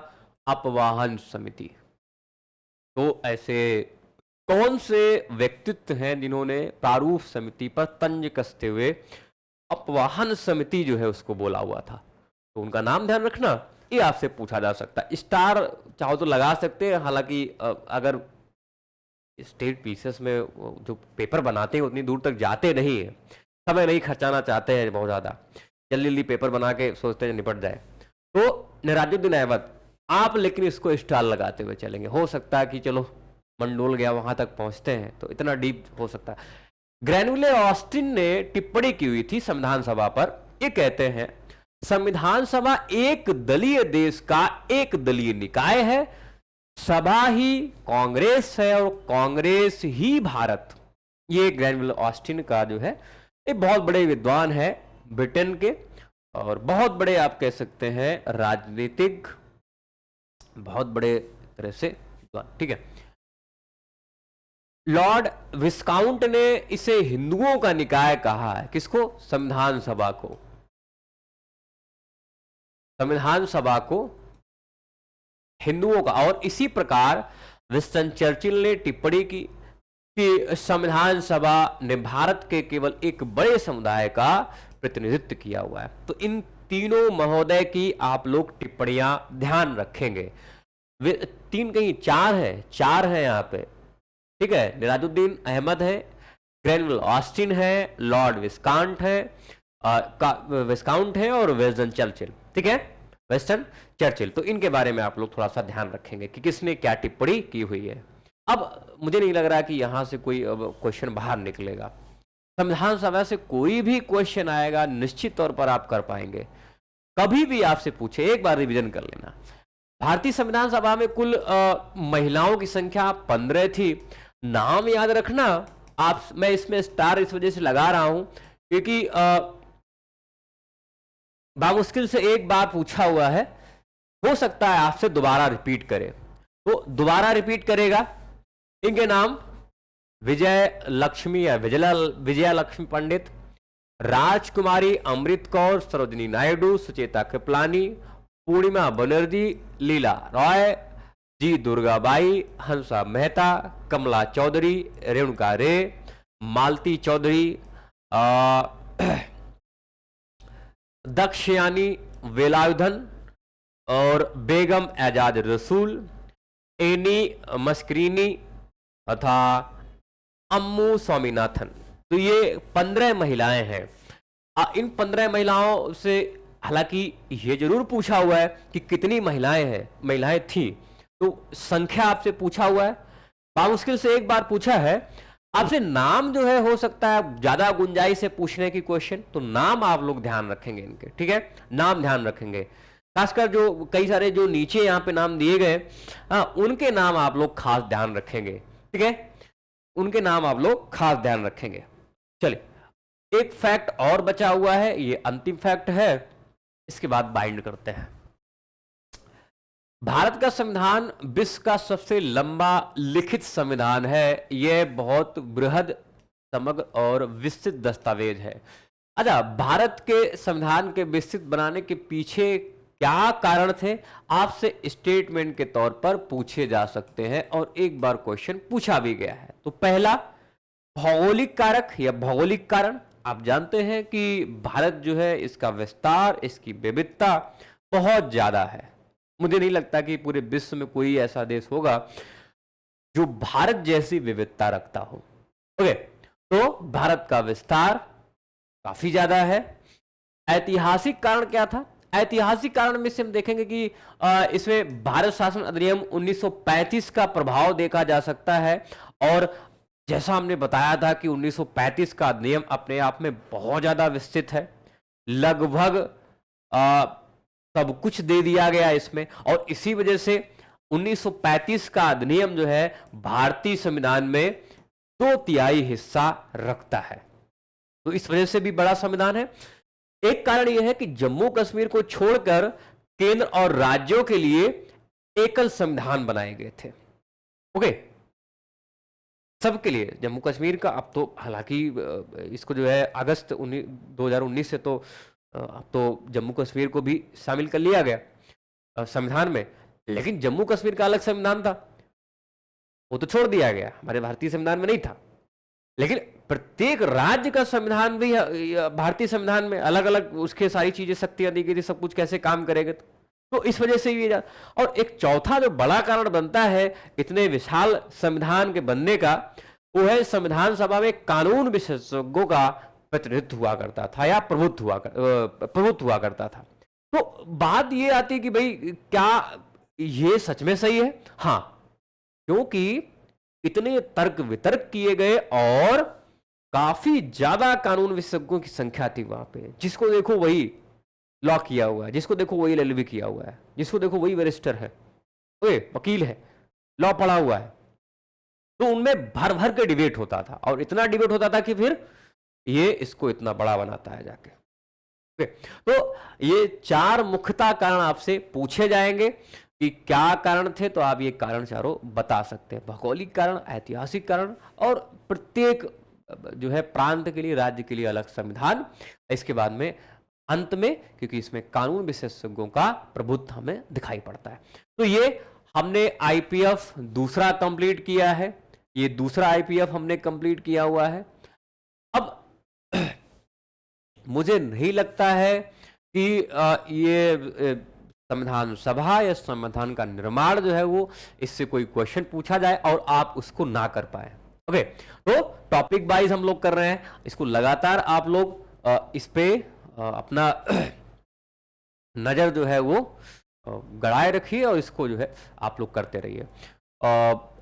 अपवाहन समिति। तो ऐसे कौन से व्यक्तित्व हैं जिन्होंने प्रारूप समिति पर तंज कसते हुए अपवाहन समिति जो है उसको बोला हुआ था? तो उनका नाम ध्यान रखना, ये आपसे पूछा जा सकता है। स्टार चाहो तो लगा सकते हैं, हालांकि अगर स्टेट पीसेस में जो पेपर बनाते हैं उतनी दूर तक जाते नहीं है, समय नहीं खर्चाना चाहते हैं बहुत ज़्यादा, जल्दी जल्दी पेपर बना के सोचते हैं निपट जाए। तो निराजुद्दीन अहमद आप लेकिन इसको स्टार लगाते हुए चलेंगे। हो सकता है कि चलो मंडोल गया वहां तक पहुंचते हैं, तो इतना डीप हो सकता है। ग्रैनुले ऑस्टिन ने टिप्पणी की हुई थी संविधान सभा पर। ये कहते हैं संविधान सभा एक दलीय देश का एक दलीय निकाय है, सभा ही कांग्रेस है और कांग्रेस ही भारत। ये ग्रैनुले ऑस्टिन का जो है, ये बहुत बड़े विद्वान है ब्रिटेन के, और बहुत बड़े आप कह सकते हैं राजनीतिक, बहुत बड़े तरह से विद्वान, ठीक है। लॉर्ड विस्काउंट ने इसे हिंदुओं का निकाय कहा है। किसको? संविधान सभा को। संविधान सभा को हिंदुओं का। और इसी प्रकार विंस्टन चर्चिल ने टिप्पणी की कि संविधान सभा ने भारत के केवल एक बड़े समुदाय का प्रतिनिधित्व किया हुआ है। तो इन तीनों महोदय की आप लोग टिप्पणियां ध्यान रखेंगे। वे तीन कहीं चार है यहाँ पे, ठीक है। निराजुद्दीन अहमद है, ग्रैनुले ऑस्टिन है, लॉर्ड विस्काउंट है और विंस्टन चर्चिल, ठीक है, विंस्टन चर्चिल। तो इनके बारे में आप लोग थोड़ा सा ध्यान रखेंगे कि किसने क्या टिप्पणी की हुई है। अब मुझे नहीं लग रहा कि यहां से कोई क्वेश्चन बाहर निकलेगा। संविधान सभा से कोई भी क्वेश्चन आएगा निश्चित तौर पर आप कर पाएंगे। कभी भी आपसे पूछे, एक बार रिवीजन कर लेना। भारतीय संविधान सभा में कुल महिलाओं की संख्या 15 थी। नाम याद रखना आप, मैं इसमें स्टार इस वजह से लगा रहा हूं क्योंकि बामुश्किल से एक बार पूछा हुआ है, हो सकता है आपसे दोबारा रिपीट करे, तो दोबारा रिपीट करेगा। इनके नाम विजय लक्ष्मी या विजया लक्ष्मी पंडित, राजकुमारी अमृत कौर, सरोजिनी नायडू, सुचेता कृपलानी, पूर्णिमा बनर्जी, लीला रॉय, जी दुर्गाबाई, हंसा मेहता, कमला चौधरी, रेणुका रे, मालती चौधरी, दक्षयानी वेलायुधन और बेगम एजाज रसूल, एनी मस्करीनी तथा अम्मू स्वामीनाथन। तो ये 15 महिलाएं हैं। इन 15 महिलाओं से हालांकि ये जरूर पूछा हुआ है कि कितनी महिलाएं थी, तो संख्या आपसे पूछा हुआ है। मुश्किल से एक बार पूछा है आपसे, नाम जो है हो सकता है ज्यादा गुंजाइश से पूछने की क्वेश्चन, तो नाम आप लोग ध्यान रखेंगे इनके, ठीक है, नाम ध्यान रखेंगे, खासकर जो कई सारे जो नीचे यहाँ पे नाम दिए गए, उनके नाम आप लोग खास ध्यान रखेंगे, ठीक है, उनके नाम आप लोग खास ध्यान रखेंगे। चलिए एक फैक्ट और बचा हुआ है, ये अंतिम फैक्ट है, इसके बाद बाइंड करते हैं। भारत का संविधान विश्व का सबसे लंबा लिखित संविधान है। यह बहुत बृहद, समग्र और विस्तृत दस्तावेज है। अच्छा, भारत के संविधान के विस्तृत बनाने के पीछे क्या कारण थे, आपसे स्टेटमेंट के तौर पर पूछे जा सकते हैं और एक बार क्वेश्चन पूछा भी गया है। तो पहला, भौगोलिक कारक या भौगोलिक कारण। आप जानते हैं कि भारत जो है, इसका विस्तार, इसकी विविधता बहुत ज्यादा है। मुझे नहीं लगता कि पूरे विश्व में कोई ऐसा देश होगा जो भारत जैसी विविधता रखता हो। ओके, तो भारत का विस्तार काफी ज्यादा है। ऐतिहासिक कारण क्या था? ऐतिहासिक कारण में से हम देखेंगे कि इसमें भारत शासन अधिनियम 1935 का प्रभाव देखा जा सकता है। और जैसा हमने बताया था कि 1935 का अधिनियम अपने आप में बहुत ज्यादा विस्तृत है, लगभग सब कुछ दे दिया गया इसमें, और इसी वजह से 1935 का अधिनियम जो है भारतीय संविधान में 2/3 हिस्सा रखता है। तो इस वजह से भी बड़ा संविधान है। एक कारण यह है कि जम्मू कश्मीर को छोड़कर केंद्र और राज्यों के लिए एकल संविधान बनाए गए थे। ओके, सबके लिए। जम्मू कश्मीर का अब तो हालांकि इसको जो है अगस्त 2019 से तो अब तो जम्मू कश्मीर को भी शामिल कर लिया गया संविधान में, लेकिन जम्मू कश्मीर का अलग संविधान था, वो तो छोड़ दिया गया, हमारे भारतीय संविधान में नहीं था। लेकिन प्रत्येक राज्य का संविधान भी भारतीय संविधान में अलग अलग उसके सारी चीजें, शक्तियां दी गई थी, सब कुछ कैसे काम करेगा। तो इस वजह से ये और एक चौथा जो बड़ा कारण बनता है इतने विशाल संविधान के बनने का, वो है संविधान सभा में कानून विशेषज्ञों का प्रतिनिधित्व हुआ करता था या प्रभुत्व हुआ करता था। तो बात ये आती है कि भाई क्या ये सच में सही है? हाँ, क्योंकि इतने तर्क वितर्क किए गए और काफी ज्यादा कानून विशेषज्ञों की संख्या थी वहां पे। जिसको देखो वही लॉ किया हुआ है, जिसको देखो वही एलएलबी किया हुआ है, जिसको देखो वही बैरिस्टर है, वकील है, लॉ पढ़ा हुआ है। तो उनमें भर भर के डिबेट होता था, और इतना डिबेट होता था कि फिर ये इसको इतना बड़ा बनाता है जाके। तो ये 4 मुख्यतः कारण आपसे पूछे जाएंगे कि क्या कारण थे, तो आप ये कारण चारों बता सकते हैं। भौगोलिक कारण, ऐतिहासिक कारण, और प्रत्येक जो है प्रांत के लिए, राज्य के लिए अलग संविधान। इसके बाद में अंत में, क्योंकि इसमें कानून विशेषज्ञों का प्रभुत्व हमें दिखाई पड़ता है। तो ये हमने आईपीएफ दूसरा कंप्लीट किया है, ये दूसरा आईपीएफ हमने कंप्लीट किया हुआ है। अब मुझे नहीं लगता है कि ये संविधान सभा या संविधान का निर्माण जो है वो इससे कोई क्वेश्चन पूछा जाए और आप उसको ना कर पाए। ओके, तो टॉपिक वाइज हम लोग कर रहे हैं, इसको लगातार आप लोग इस पे अपना नजर जो है वो गड़ाए रखिए और इसको जो है आप लोग करते रहिए।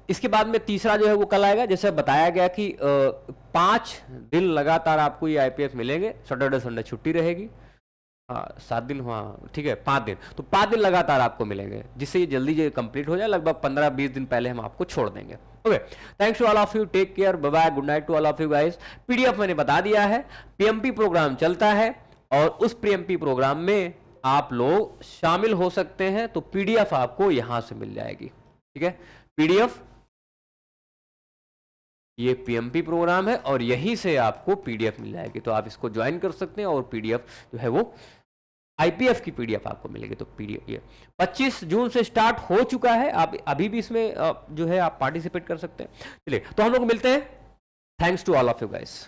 इसके बाद में तीसरा जो है वो कल आएगा। जैसे बताया गया कि 5 दिन लगातार आपको ये आईपीएफ मिलेंगे, सैटरडे संडे छुट्टी रहेगी। 7 दिन, हाँ ठीक है, 5 दिन, तो 5 दिन लगातार आपको मिलेंगे, जिससे ये जल्दी जो कंप्लीट हो जाए। लगभग 15-20 दिन पहले हम आपको छोड़ देंगे। Okay, thanks to all of you, take care, bye bye, good night to all of you guys. PDF मैंने बता दिया है, पीएमपी प्रोग्राम चलता है और उस पीएमपी प्रोग्राम में आप लोग शामिल हो सकते हैं। तो पीडीएफ आपको यहां से मिल जाएगी, ठीक है। पीडीएफ, ये पीएमपी प्रोग्राम है और यहीं से आपको पीडीएफ मिल जाएगी, तो आप इसको ज्वाइन कर सकते हैं और पीडीएफ जो है वो आईपीएफ की पीडीएफ आपको मिलेगी। तो पीडीएफ ये 25 जून से स्टार्ट हो चुका है, आप अभी भी इसमें जो है आप पार्टिसिपेट कर सकते हैं। चलिए, तो हम लोग मिलते हैं। Thanks to all of you guys.